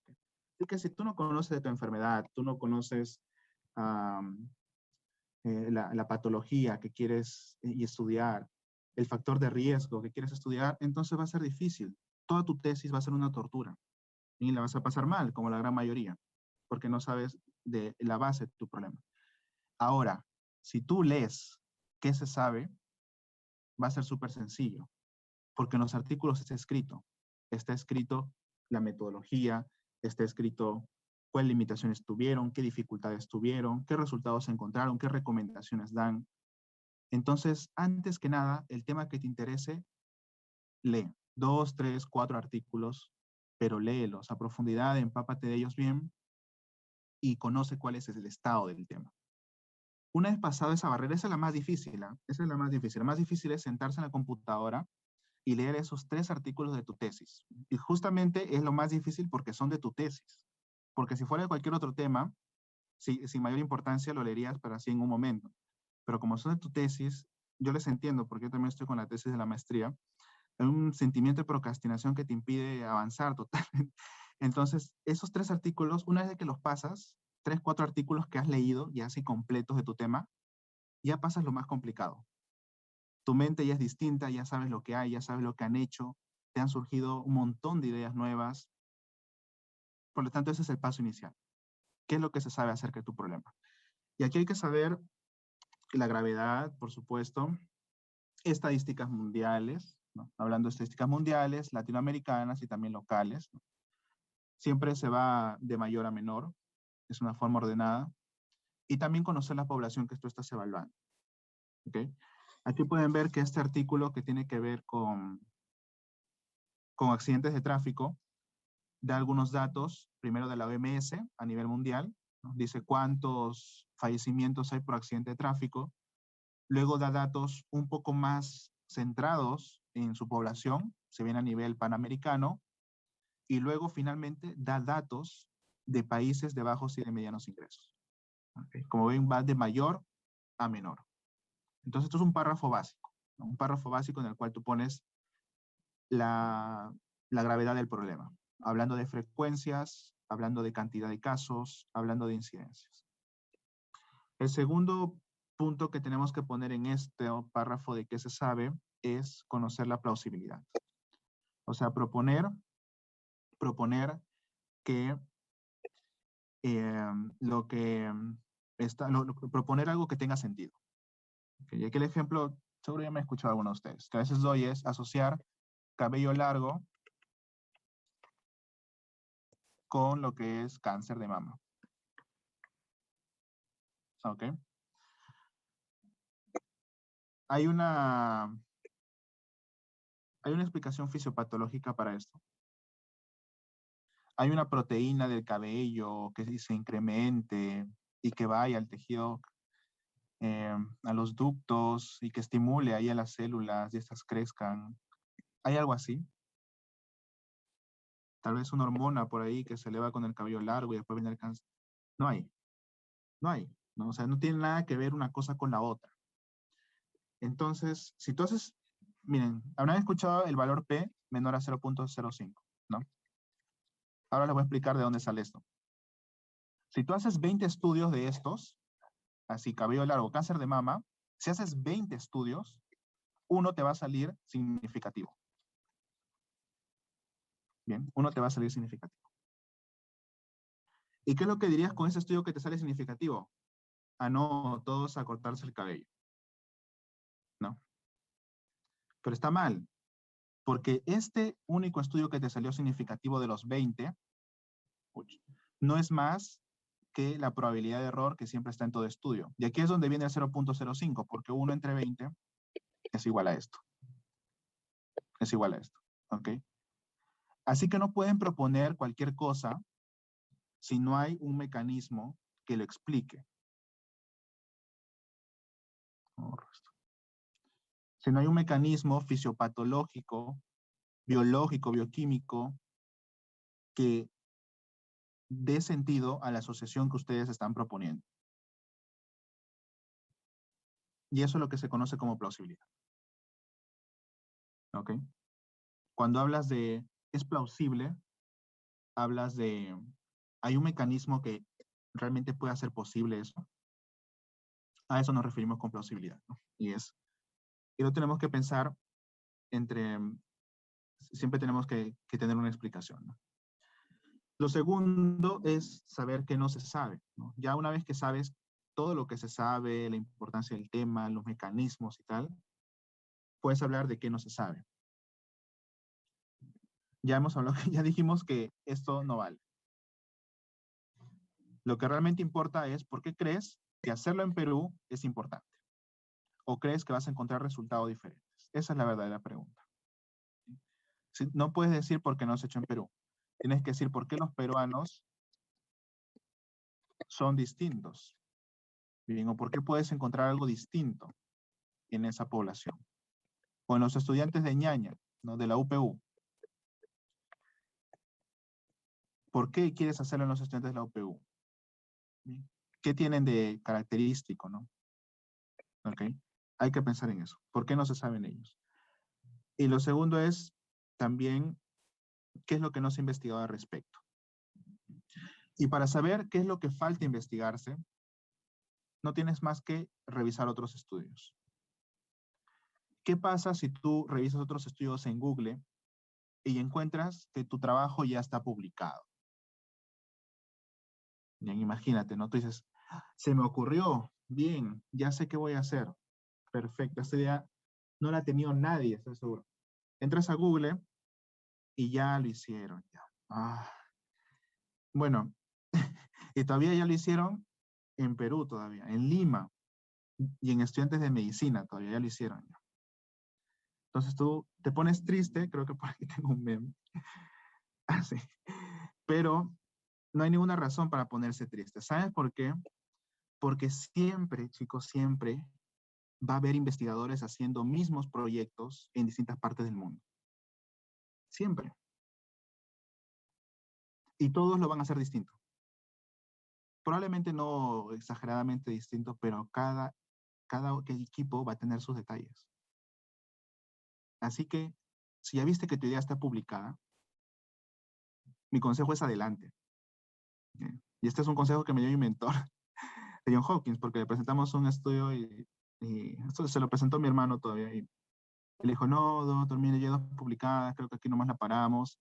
Así que si tú no conoces de tu enfermedad, tú no conoces um, la patología que quieres y estudiar, el factor de riesgo que quieres estudiar, entonces va a ser difícil. Toda tu tesis va a ser una tortura y la vas a pasar mal, como la gran mayoría, porque no sabes de la base de tu problema. Ahora, si tú lees qué se sabe, va a ser súper sencillo, porque en los artículos está escrito la metodología, está escrito cuáles limitaciones tuvieron, qué dificultades tuvieron, qué resultados encontraron, qué recomendaciones dan. Entonces, antes que nada, el tema que te interese, lee 2, 3, 4 artículos, pero léelos a profundidad, empápate de ellos bien y conoce cuál es el estado del tema. Una vez pasado esa barrera, esa es la más difícil, ¿eh? Esa es la más difícil. La más difícil es sentarse en la computadora y leer esos 3 artículos de tu tesis. Y justamente es lo más difícil porque son de tu tesis. Porque si fuera de cualquier otro tema, sin mayor importancia lo leerías, pero así en un momento. Pero como son de tu tesis, yo les entiendo, porque yo también estoy con la tesis de la maestría, hay un sentimiento de procrastinación que te impide avanzar totalmente. Entonces, esos 3 artículos, una vez que los pasas, 3, 4 artículos que has leído, ya así completos de tu tema, ya pasas lo más complicado. Tu mente ya es distinta, ya sabes lo que hay, ya sabes lo que han hecho, te han surgido un montón de ideas nuevas. Por lo tanto, ese es el paso inicial. ¿Qué es lo que se sabe acerca de tu problema? Y aquí hay que saber la gravedad, por supuesto, estadísticas mundiales, ¿no? Hablando de estadísticas mundiales, latinoamericanas y también locales, ¿no? Siempre se va de mayor a menor, es una forma ordenada, y también conocer la población que tú estás evaluando. ¿Okay? Aquí pueden ver que este artículo que tiene que ver con accidentes de tráfico da algunos datos, primero de la OMS a nivel mundial, ¿no? Dice cuántos fallecimientos hay por accidente de tráfico, luego da datos un poco más centrados en su población, se viene a nivel panamericano, y luego finalmente da datos de países de bajos y de medianos ingresos. ¿Okay? Como ven, va de mayor a menor. Entonces, esto es un párrafo básico, ¿no? Un párrafo básico en el cual tú pones la gravedad del problema, hablando de frecuencias, hablando de cantidad de casos, hablando de incidencias. El segundo punto que tenemos que poner en este párrafo de qué se sabe es conocer la plausibilidad. O sea, proponer que lo que está, proponer algo que tenga sentido. Okay, y aquí el ejemplo, seguro ya me he escuchado alguno de ustedes, que a veces doy es asociar cabello largo con lo que es cáncer de mama. ¿Ok? Hay una explicación fisiopatológica para esto. Hay una proteína del cabello que se incremente y que vaya al tejido, a los ductos y que estimule ahí a las células y estas crezcan. ¿Hay algo así? Tal vez una hormona por ahí que se eleva con el cabello largo y después viene el cáncer. No hay, no hay. ¿No? O sea, no tiene nada que ver una cosa con la otra. Entonces, si tú haces, miren, habrán escuchado el valor P menor a 0.05, ¿no? Ahora les voy a explicar de dónde sale esto. Si tú haces 20 estudios de estos, así cabello largo, cáncer de mama, si haces 20 estudios, uno te va a salir significativo. Bien, uno te va a salir significativo. ¿Y qué es lo que dirías con ese estudio que te sale significativo? Ah, no, todos a cortarse el cabello. No. Pero está mal, porque este único estudio que te salió significativo de los 20, no es más que la probabilidad de error que siempre está en todo estudio. Y aquí es donde viene el 0.05, porque 1 entre 20 es igual a esto. Es igual a esto. ¿Ok? Así que no pueden proponer cualquier cosa si no hay un mecanismo que lo explique. Si no hay un mecanismo fisiopatológico, biológico, bioquímico, que dé sentido a la asociación que ustedes están proponiendo. Y eso es lo que se conoce como plausibilidad. ¿Ok? Cuando hablas de es plausible, hablas de hay un mecanismo que realmente puede hacer posible eso. A eso nos referimos con plausibilidad, ¿no? Y lo tenemos que pensar entre, siempre tenemos que tener una explicación, ¿no? Lo segundo es saber qué no se sabe, ¿no? Ya una vez que sabes todo lo que se sabe, la importancia del tema, los mecanismos y tal, puedes hablar de qué no se sabe. Ya hemos hablado, ya dijimos que esto no vale. Lo que realmente importa es por qué crees que hacerlo en Perú es importante. ¿O crees que vas a encontrar resultados diferentes? Esa es la verdadera pregunta. ¿Sí? No puedes decir por qué no se ha hecho en Perú. Tienes que decir por qué los peruanos son distintos. Bien, o por qué puedes encontrar algo distinto en esa población. O en los estudiantes de Ñaña, ¿no? De la UPU. ¿Por qué quieres hacerlo en los estudiantes de la UPU? ¿Bien? ¿Qué tienen de característico, no? ¿Ok? Hay que pensar en eso. ¿Por qué no se saben ellos? Y lo segundo es también qué es lo que no se ha investigado al respecto. Y para saber qué es lo que falta investigarse, no tienes más que revisar otros estudios. ¿Qué pasa si tú revisas otros estudios en Google y encuentras que tu trabajo ya está publicado? Bien, imagínate, ¿no? Tú dices, se me ocurrió, bien, ya sé qué voy a hacer. Perfecto, esta idea no la ha tenido nadie, estoy seguro. Entras a Google y ya lo hicieron. Ya. Bueno, y todavía ya lo hicieron en Perú todavía, en Lima, y en estudiantes de medicina todavía ya lo hicieron. Ya. Entonces tú te pones triste, creo que por aquí tengo un meme, así, pero no hay ninguna razón para ponerse triste. ¿Sabes por qué? Porque siempre, chicos, siempre va a haber investigadores haciendo mismos proyectos en distintas partes del mundo. Siempre. Y todos lo van a hacer distinto. Probablemente no exageradamente distinto, pero cada equipo va a tener sus detalles. Así que, si ya viste que tu idea está publicada, mi consejo es adelante. Y este es un consejo que me dio mi mentor, de John Hopkins, porque le presentamos un estudio y esto se lo presentó mi hermano todavía. Y él dijo, no, doctor, mire, ya dos publicadas, creo que aquí nomás la paramos.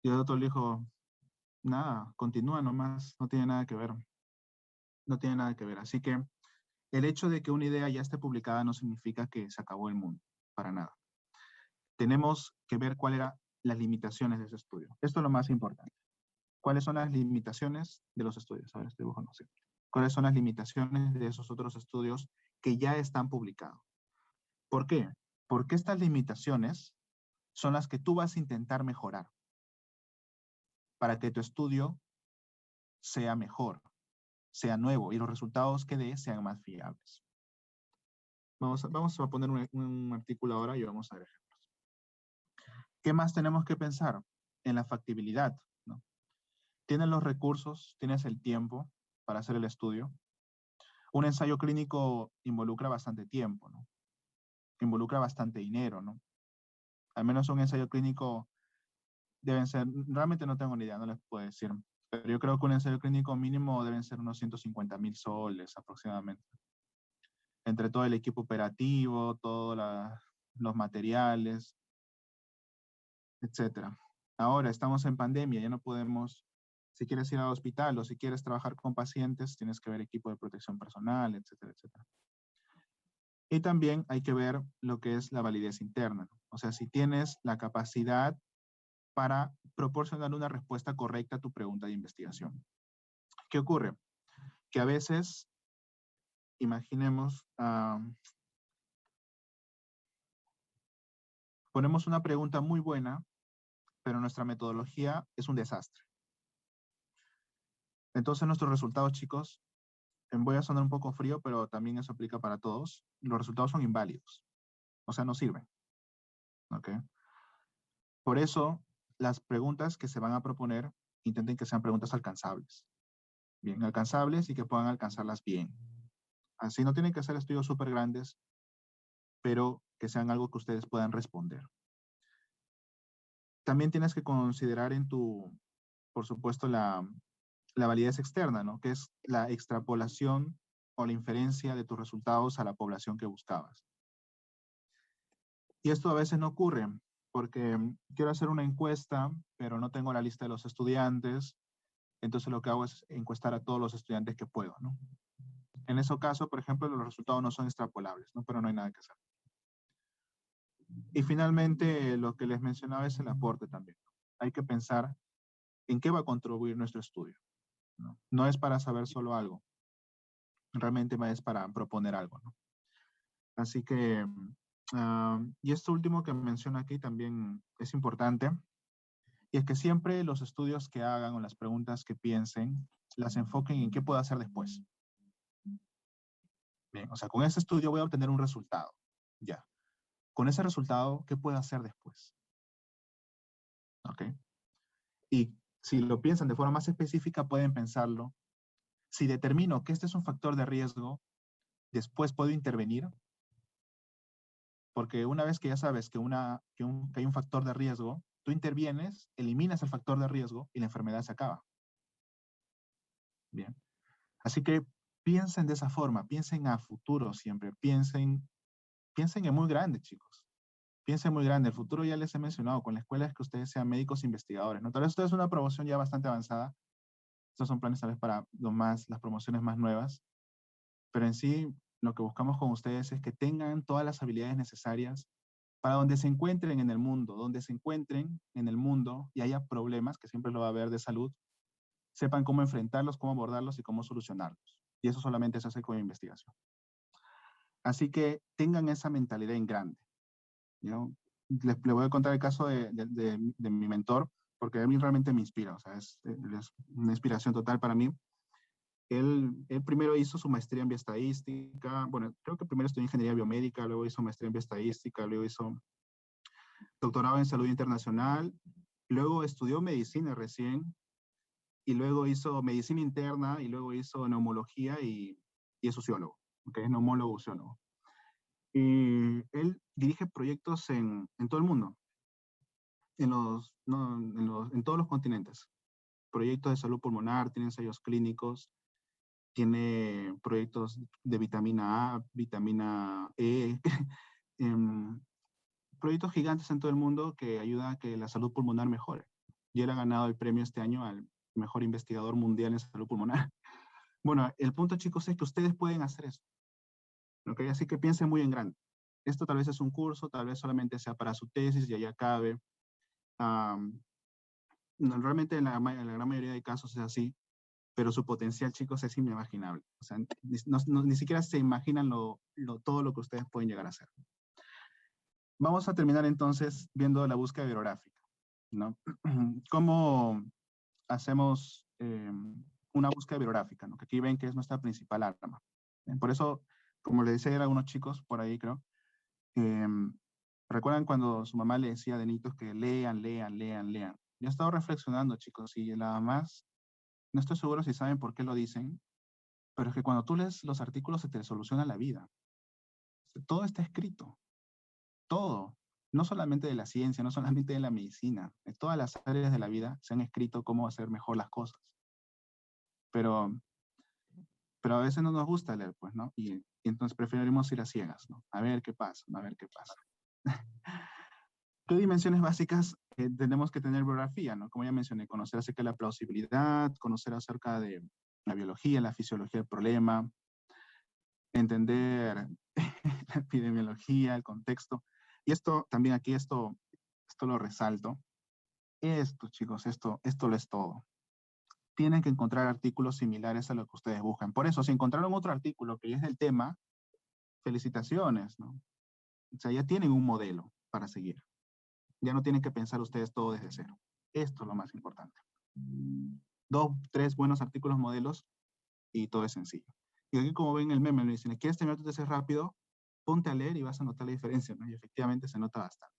Y el doctor le dijo, nada, continúa nomás, no tiene nada que ver. No tiene nada que ver. Así que el hecho de que una idea ya esté publicada no significa que se acabó el mundo, para nada. Tenemos que ver cuáles eran las limitaciones de ese estudio. Esto es lo más importante. ¿Cuáles son las limitaciones de los estudios? A ver, estoy buscando. Sí. ¿Cuáles son las limitaciones de esos otros estudios que ya están publicados? ¿Por qué? Porque estas limitaciones son las que tú vas a intentar mejorar para que tu estudio sea mejor, sea nuevo y los resultados que dé sean más fiables. Vamos a poner un artículo ahora y vamos a ver ejemplos. ¿Qué más tenemos que pensar? En la factibilidad, ¿no? ¿Tienes los recursos? ¿Tienes el tiempo para hacer el estudio? Un ensayo clínico involucra bastante tiempo, ¿no? Involucra bastante dinero, ¿no? Al menos un ensayo clínico deben ser, realmente no tengo ni idea, no les puedo decir, pero yo creo que un ensayo clínico mínimo deben ser unos 150,000 soles aproximadamente. Entre todo el equipo operativo, todos los materiales, etcétera. Ahora estamos en pandemia, ya no podemos, si quieres ir al hospital o si quieres trabajar con pacientes, tienes que ver equipo de protección personal, etcétera, etcétera. Y también hay que ver lo que es la validez interna, ¿no? O sea, si tienes la capacidad para proporcionar una respuesta correcta a tu pregunta de investigación. ¿Qué ocurre? Que a veces, imaginemos, ponemos una pregunta muy buena, pero nuestra metodología es un desastre. Entonces nuestros resultados, chicos, voy a sonar un poco frío, pero también eso aplica para todos, los resultados son inválidos. O sea, no sirven. ¿Ok? Por eso, las preguntas que se van a proponer, intenten que sean preguntas alcanzables. Bien alcanzables y que puedan alcanzarlas bien. Así no tienen que ser estudios súper grandes, pero que sean algo que ustedes puedan responder. También tienes que considerar por supuesto, la validez externa, ¿no? Que es la extrapolación o la inferencia de tus resultados a la población que buscabas. Y esto a veces no ocurre porque quiero hacer una encuesta, pero no tengo la lista de los estudiantes, entonces lo que hago es encuestar a todos los estudiantes que puedo, ¿no? En ese caso, por ejemplo, los resultados no son extrapolables, ¿no? Pero no hay nada que hacer. Y finalmente, lo que les mencionaba es el aporte también. Hay que pensar en qué va a contribuir nuestro estudio, ¿no? No es para saber solo algo, realmente es para proponer algo, ¿no? Así que, y esto último que menciono aquí también es importante, y es que siempre los estudios que hagan o las preguntas que piensen, las enfoquen en qué puedo hacer después. Bien, o sea, con ese estudio voy a obtener un resultado, ya. Con ese resultado, ¿qué puedo hacer después? ¿Ok? Y si lo piensan de forma más específica, pueden pensarlo. Si determino que este es un factor de riesgo, después puedo intervenir, porque una vez que ya sabes que hay un factor de riesgo, tú intervienes, eliminas el factor de riesgo y la enfermedad se acaba. Bien. Así que piensen de esa forma, piensen a futuro siempre, piensen en muy grande, chicos. Piensen muy grande. El futuro ya les he mencionado, con la escuela es que ustedes sean médicos investigadores, ¿no? Tal vez esto es una promoción ya bastante avanzada. Estos son planes tal vez para las promociones más nuevas. Pero en sí, lo que buscamos con ustedes es que tengan todas las habilidades necesarias para donde se encuentren en el mundo, donde se encuentren en el mundo y haya problemas, que siempre lo va a haber de salud, sepan cómo enfrentarlos, cómo abordarlos y cómo solucionarlos. Y eso solamente se hace con investigación. Así que tengan esa mentalidad en grande. ¿No? Les voy a contar el caso de mi mentor, porque a mí realmente me inspira, o sea, es una inspiración total para mí. Él primero hizo su maestría en bioestadística, bueno, creo que primero estudió ingeniería biomédica, luego hizo maestría en bioestadística, luego hizo doctorado en salud internacional, luego estudió medicina recién, y luego hizo medicina interna, y luego hizo neumología y es sociólogo, que es neumólogo sociólogo. Y él dirige proyectos en todo el mundo, en todos los continentes. Proyectos de salud pulmonar, tiene ensayos clínicos, tiene proyectos de vitamina A, vitamina E, proyectos gigantes en todo el mundo que ayudan a que la salud pulmonar mejore. Y él ha ganado el premio este año al mejor investigador mundial en salud pulmonar. Bueno, el punto, chicos, es que ustedes pueden hacer eso. ¿Ok? Así que piensen muy en grande. Esto tal vez es un curso, tal vez solamente sea para su tesis y allá acabe. No, realmente en la gran mayoría de casos es así, pero su potencial, chicos, es inimaginable. O sea, ni siquiera se imaginan todo lo que ustedes pueden llegar a hacer. Vamos a terminar entonces viendo la búsqueda bibliográfica, ¿no? ¿Cómo hacemos una búsqueda bibliográfica, ¿no? Que aquí ven que es nuestra principal arma. Por eso, como le decía a algunos chicos por ahí, creo, ¿recuerdan cuando su mamá le decía de niños que lean, lean, lean, lean? Yo he estado reflexionando, chicos, y nada más, no estoy seguro si saben por qué lo dicen, pero es que cuando tú lees los artículos se te soluciona la vida. Todo está escrito, todo. No solamente de la ciencia, no solamente de la medicina, de todas las áreas de la vida se han escrito cómo hacer mejor las cosas. Pero, pero a veces no nos gusta leer, pues, ¿no? Y entonces preferimos ir a ciegas, ¿no? A ver qué pasa, a ver qué pasa. ¿Qué dimensiones básicas tenemos que tener bibliografía, ¿no? Como ya mencioné, conocer acerca de la plausibilidad, conocer acerca de la biología, la fisiología del problema, entender la epidemiología, el contexto. Y esto también aquí, esto lo resalto. Esto, chicos, esto lo es todo. Tienen que encontrar artículos similares a lo que ustedes buscan. Por eso, si encontraron otro artículo que ya es del tema, felicitaciones, ¿no? O sea, ya tienen un modelo para seguir. Ya no tienen que pensar ustedes todo desde cero. Esto es lo más importante. 2, 3 buenos artículos modelos y todo es sencillo. Y aquí como ven el meme, me dicen, ¿quieres terminar tu tesis rápido? ponte a leer y vas a notar la diferencia, ¿no? Y efectivamente se nota bastante.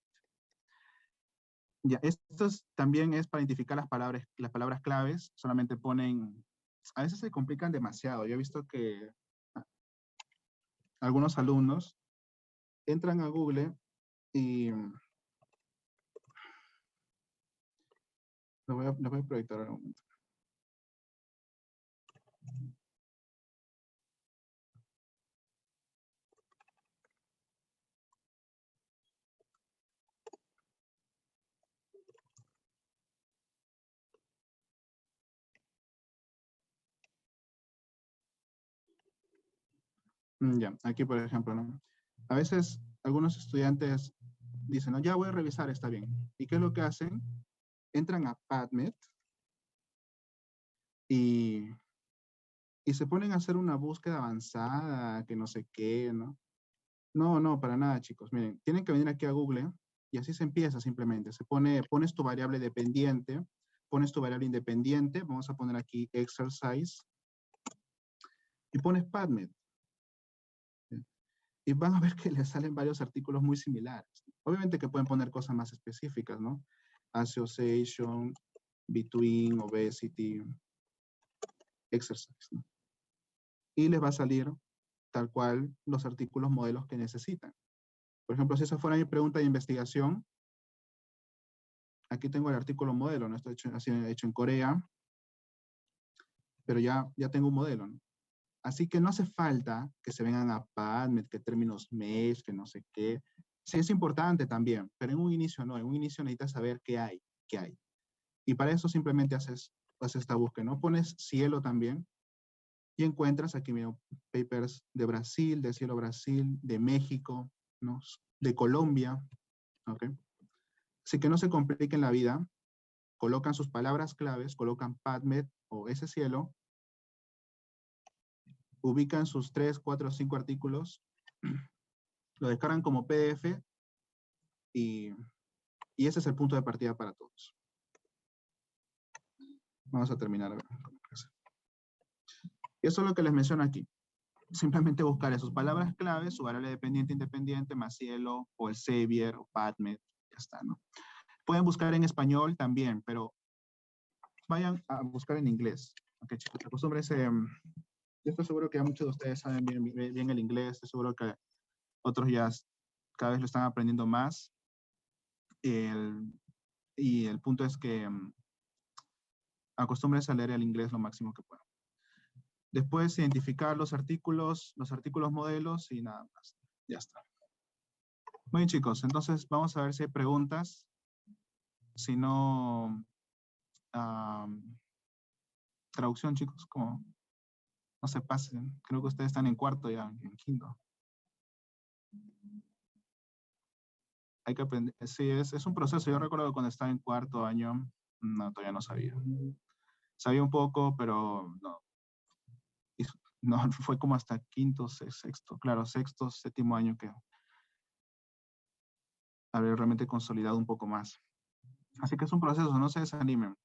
Ya, esto también es para identificar las palabras claves, solamente ponen, a veces se complican demasiado. Yo he visto que algunos alumnos entran a Google y lo voy a proyectar ahora un momento. Ya, aquí por ejemplo, ¿no? A veces algunos estudiantes dicen, no, ya voy a revisar, está bien. ¿Y qué es lo que hacen? Entran a PubMed y se ponen a hacer una búsqueda avanzada, que no sé qué, ¿no? No, no, para nada, chicos. Miren, tienen que venir aquí a Google y así se empieza simplemente. Pones tu variable dependiente, pones tu variable independiente, vamos a poner aquí exercise y pones PubMed. Y van a ver que les salen varios artículos muy similares. Obviamente que pueden poner cosas más específicas, ¿no? Association, between, obesity, exercise, ¿no? Y les va a salir tal cual los artículos modelos que necesitan. Por ejemplo, si esa fuera mi pregunta de investigación, aquí tengo el artículo modelo, ¿no? Esto hecho en Corea, pero ya tengo un modelo, ¿no? Así que no hace falta que se vengan a PubMed, que términos mesh, que no sé qué. Sí es importante también, pero en un inicio no. En un inicio necesitas saber qué hay. Y para eso simplemente haces esta búsqueda, ¿no? Pones cielo también y encuentras aquí, mira, papers de Brasil, de Cielo Brasil, de México, ¿no? De Colombia, ¿ok? Así que no se compliquen la vida, colocan sus palabras claves, colocan PubMed o ese cielo, ubican sus 3, 4, 5 artículos, lo descargan como PDF y ese es el punto de partida para todos. Vamos a terminar. Y eso es lo que les menciono aquí. Simplemente buscar sus palabras claves, su variable dependiente, independiente, más cielo, o el Xavier, o PubMed, ya está, ¿no? Pueden buscar en español también, pero vayan a buscar en inglés. Ok, chicos, acostúmbrense. Yo estoy seguro que muchos de ustedes saben bien el inglés, estoy seguro que otros ya cada vez lo están aprendiendo más. Y el punto es que acostúmbrense a leer el inglés lo máximo que puedan. Después identificar los artículos modelos y nada más. Ya está. Muy bien, chicos, entonces vamos a ver si hay preguntas. Si no, traducción, chicos, como no se pasen. Creo que ustedes están en cuarto ya, en quinto. Hay que aprender. Sí, es un proceso. Yo recuerdo cuando estaba en cuarto año, no, todavía no sabía. Sabía un poco, pero no. No, fue como hasta quinto, sexto, claro, sexto, séptimo año que haber realmente consolidado un poco más. Así que es un proceso, no se desanimen.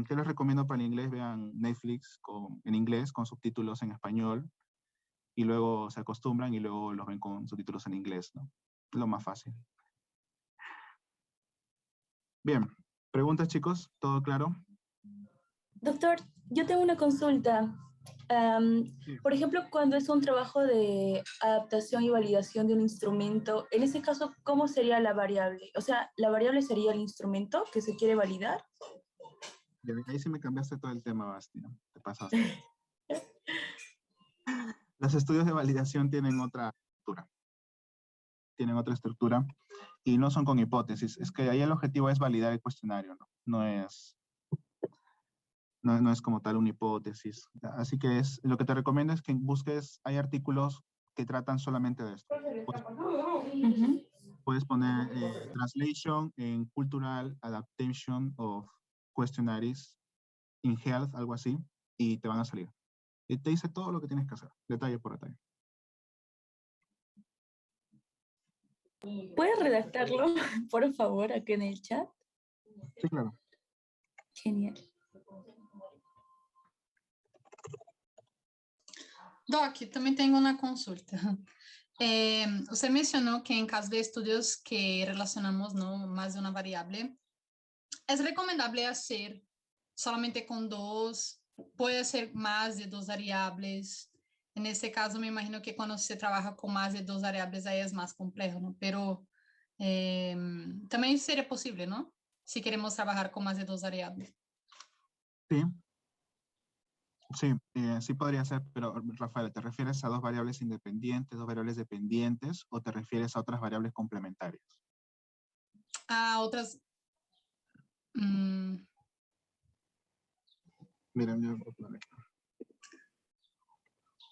¿Qué les recomiendo para el inglés? Vean Netflix en inglés con subtítulos en español y luego se acostumbran y luego los ven con subtítulos en inglés, ¿no? Lo más fácil. Bien, ¿preguntas, chicos? ¿Todo claro?
Doctor, yo tengo una consulta.
Sí.
Por ejemplo, cuando es un trabajo de adaptación y validación de un instrumento, en ese caso, ¿cómo sería la variable? O sea, ¿la variable sería el instrumento que se quiere validar?
Ahí sí me cambiaste todo el tema, Bastián. Te pasaste. Los estudios de validación tienen otra estructura. Y no son con hipótesis. Es que ahí el objetivo es validar el cuestionario, ¿no? No es como tal una hipótesis. Así que lo que te recomiendo es que busques, hay artículos que tratan solamente de esto. Puedes poner translation en cultural adaptation of questionnaires in health, algo así, y te van a salir. Y te dice todo lo que tienes que hacer, detalle por detalle.
¿Puedes redactarlo, por favor, aquí en el chat?
Sí, claro.
Genial.
Doc, também tenho uma consulta. Usted mencionó que en caso de estudios que relacionamos, ¿no?, más de una variable, es recomendable hacer solamente con dos, puede ser más de dos variables. En este caso, me imagino que cuando se trabaja con más de dos variables, ahí es más complejo, ¿no? Pero también sería posible, ¿no? Si queremos trabajar con más de dos variables.
Sí, sí, sí podría ser, pero Rafael, ¿te refieres a dos variables independientes, dos variables dependientes, o te refieres a otras variables complementarias?
A otras...
Miren, yo voy a poner esto.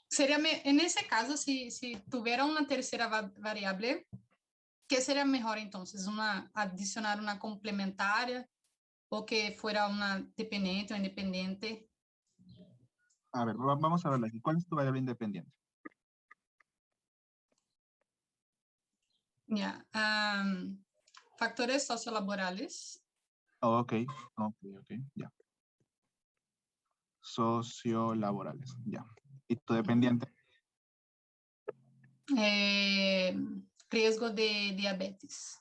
Sería, en ese caso, si tuviera una tercera variable, ¿qué sería mejor entonces? Adicionar una complementaria o que fuera una dependiente o independiente?
A ver, vamos a verlo aquí. ¿Cuál es tu variable independiente?
Ya. Factores sociolaborales.
Oh, ok, ya. Sociolaborales, ya. ¿Y tu dependiente?
Riesgo de diabetes.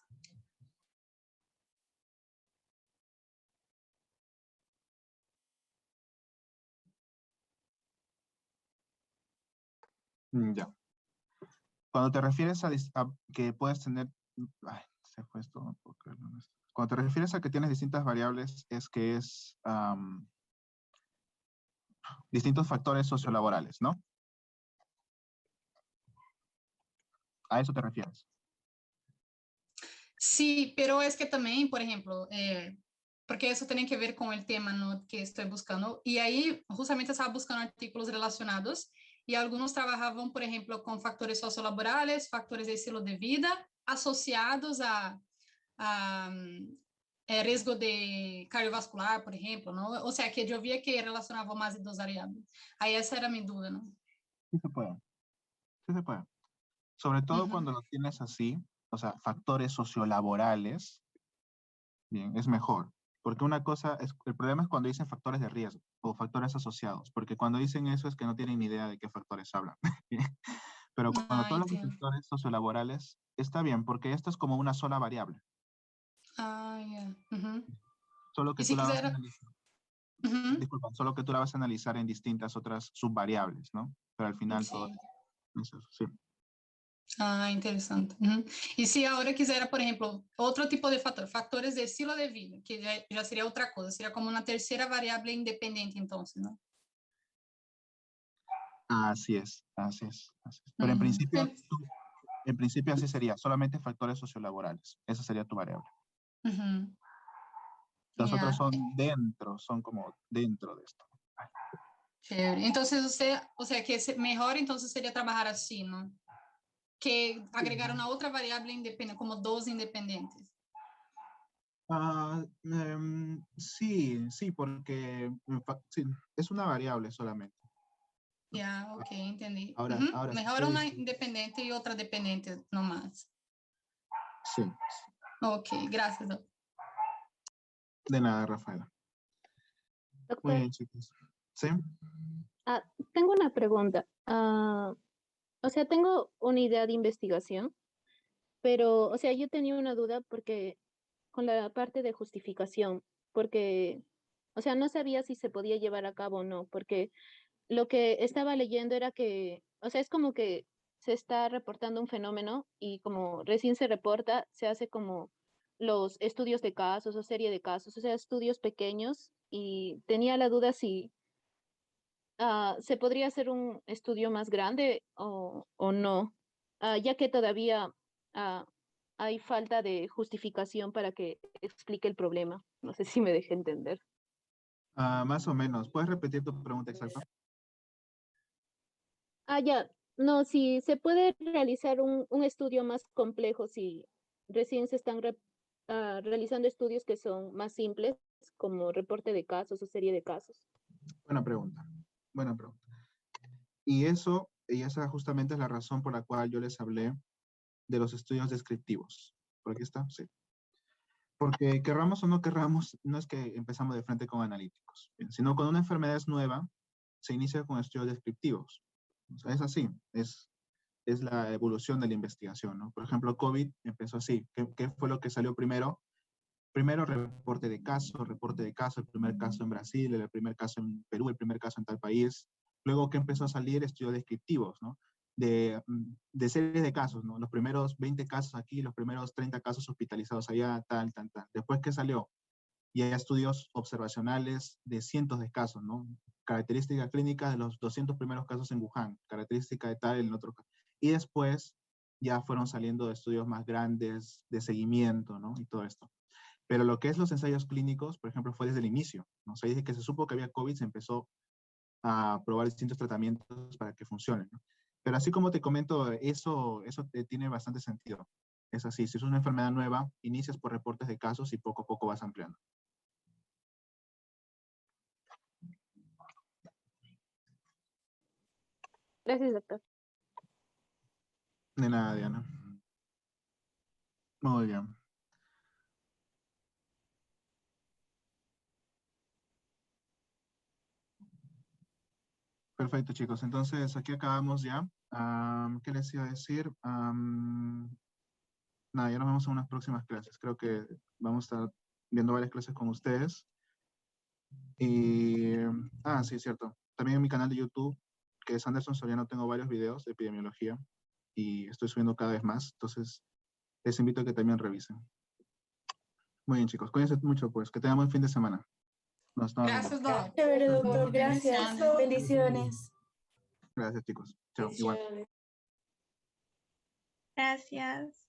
Ya. Cuando te refieres a que puedes tener... Ay, se fue esto, no puedo creerlo. Cuando te refieres a que tienes distintas variables, es que es distintos factores sociolaborales, ¿no? ¿A eso te refieres?
Sí, pero es que también, por ejemplo, porque eso tiene que ver con el tema, ¿no?, que estoy buscando. Y ahí justamente estaba buscando artículos relacionados y algunos trabajaban, por ejemplo, con factores sociolaborales, factores de estilo de vida asociados a riesgo de cardiovascular, por ejemplo, ¿no? O sea, que yo vi que relacionaba más de dos variables. Ahí esa era mi duda, ¿no?
Sí se puede, sí se puede. Sobre todo cuando lo tienes así, o sea, factores sociolaborales, bien, es mejor. Porque una cosa, el problema es cuando dicen factores de riesgo o factores asociados, porque cuando dicen eso es que no tienen ni idea de qué factores hablan. Pero cuando tú hablas de
Entiendo.
factores sociolaborales, está bien, porque esto es como una sola variable.
Ya.
Solo que
Y
tú
si
la vas a
quisiera...
analizar, disculpa, solo que tú la vas a analizar en distintas otras subvariables, ¿no? Pero al final todo
Sí.
es eso, sí.
Interesante. Y si ahora quisiera, por ejemplo, otro tipo de factores de estilo de vida, que ya sería otra cosa, sería como una tercera variable independiente entonces, ¿no?
Así es, así es, así es. Pero en principio así sería, solamente factores sociolaborales. Esa sería tu variable. Los otros
Ya,
son como dentro de esto.
chévere. Entonces usted, o sea, que mejor entonces sería trabajar así, ¿no? Que agregar una otra variable independiente, como dos independientes.
Sí, sí, porque sí, es una variable solamente.
Ya, ok, entendí.
Ahora si
Mejor una
quieres,
independiente y otra dependiente nomás.
sí,
Ok, gracias.
de nada, Rafaela. Muy
Doctor,
bien, chicos. ¿Sí?
tengo una pregunta. O sea, tengo una idea de investigación, pero, o sea, yo tenía una duda porque con la parte de justificación, porque, o sea, no sabía si se podía llevar a cabo o no, porque lo que estaba leyendo era que, o sea, es como que se está reportando un fenómeno y como recién se reporta, se hace como los estudios de casos o serie de casos, o sea, estudios pequeños y tenía la duda si ¿se podría hacer un estudio más grande o no? Ya que todavía ah, hay falta de justificación para que explique el problema. No sé si me dejé entender.
Más o menos. ¿Puedes repetir tu pregunta exacta?
Ya. No, si se puede realizar un estudio más complejo, si recién se están realizando estudios que son más simples, como reporte de casos o serie de casos.
Buena pregunta. Buena pregunta. Y esa justamente es la razón por la cual yo les hablé de los estudios descriptivos. ¿Por aquí está? Sí. Porque querramos o no querramos, no es que empezamos de frente con analíticos, bien, sino cuando una enfermedad es nueva, se inicia con estudios descriptivos. O sea, es así, es es la evolución de la investigación, ¿no? Por ejemplo, COVID empezó así. ¿Qué fue lo que salió primero? Primero, reporte de caso, el primer caso en Brasil, el primer caso en Perú, el primer caso en tal país. Luego, ¿qué empezó a salir? Estudios descriptivos, ¿no? De series de casos, ¿no? Los primeros 20 casos aquí, los primeros 30 casos hospitalizados allá, tal. Después, ¿qué salió? Y hay estudios observacionales de cientos de casos, ¿no? Característica clínica de los 200 primeros casos en Wuhan, característica de tal en otro caso. Y después ya fueron saliendo estudios más grandes de seguimiento, ¿no? Y todo esto. Pero lo que es los ensayos clínicos, por ejemplo, fue desde el inicio, ¿no? O sea, desde que se supo que había COVID, se empezó a probar distintos tratamientos para que funcionen, ¿no? Pero así como te comento, eso tiene bastante sentido. Es así, si es una enfermedad nueva, inicias por reportes de casos y poco a poco vas ampliando.
Gracias, doctor.
De nada, Diana. Muy bien. Perfecto, chicos. Entonces, aquí acabamos ya. ¿Qué les iba a decir? Nada, ya nos vemos en unas próximas clases. Creo que vamos a estar viendo varias clases con ustedes. Y, sí, es cierto. También en mi canal de YouTube, que es Anderson Soriano, tengo varios videos de epidemiología y estoy subiendo cada vez más. Entonces, les invito a que también revisen. Muy bien, chicos. Cuídense mucho, pues. Que tengan buen fin de semana. Nos estamos viendo.
Gracias, Doc.
Chévere, doctor.
Por
Gracias.
iniciando.
Bendiciones.
Gracias, chicos. Chao. Igual.
Gracias.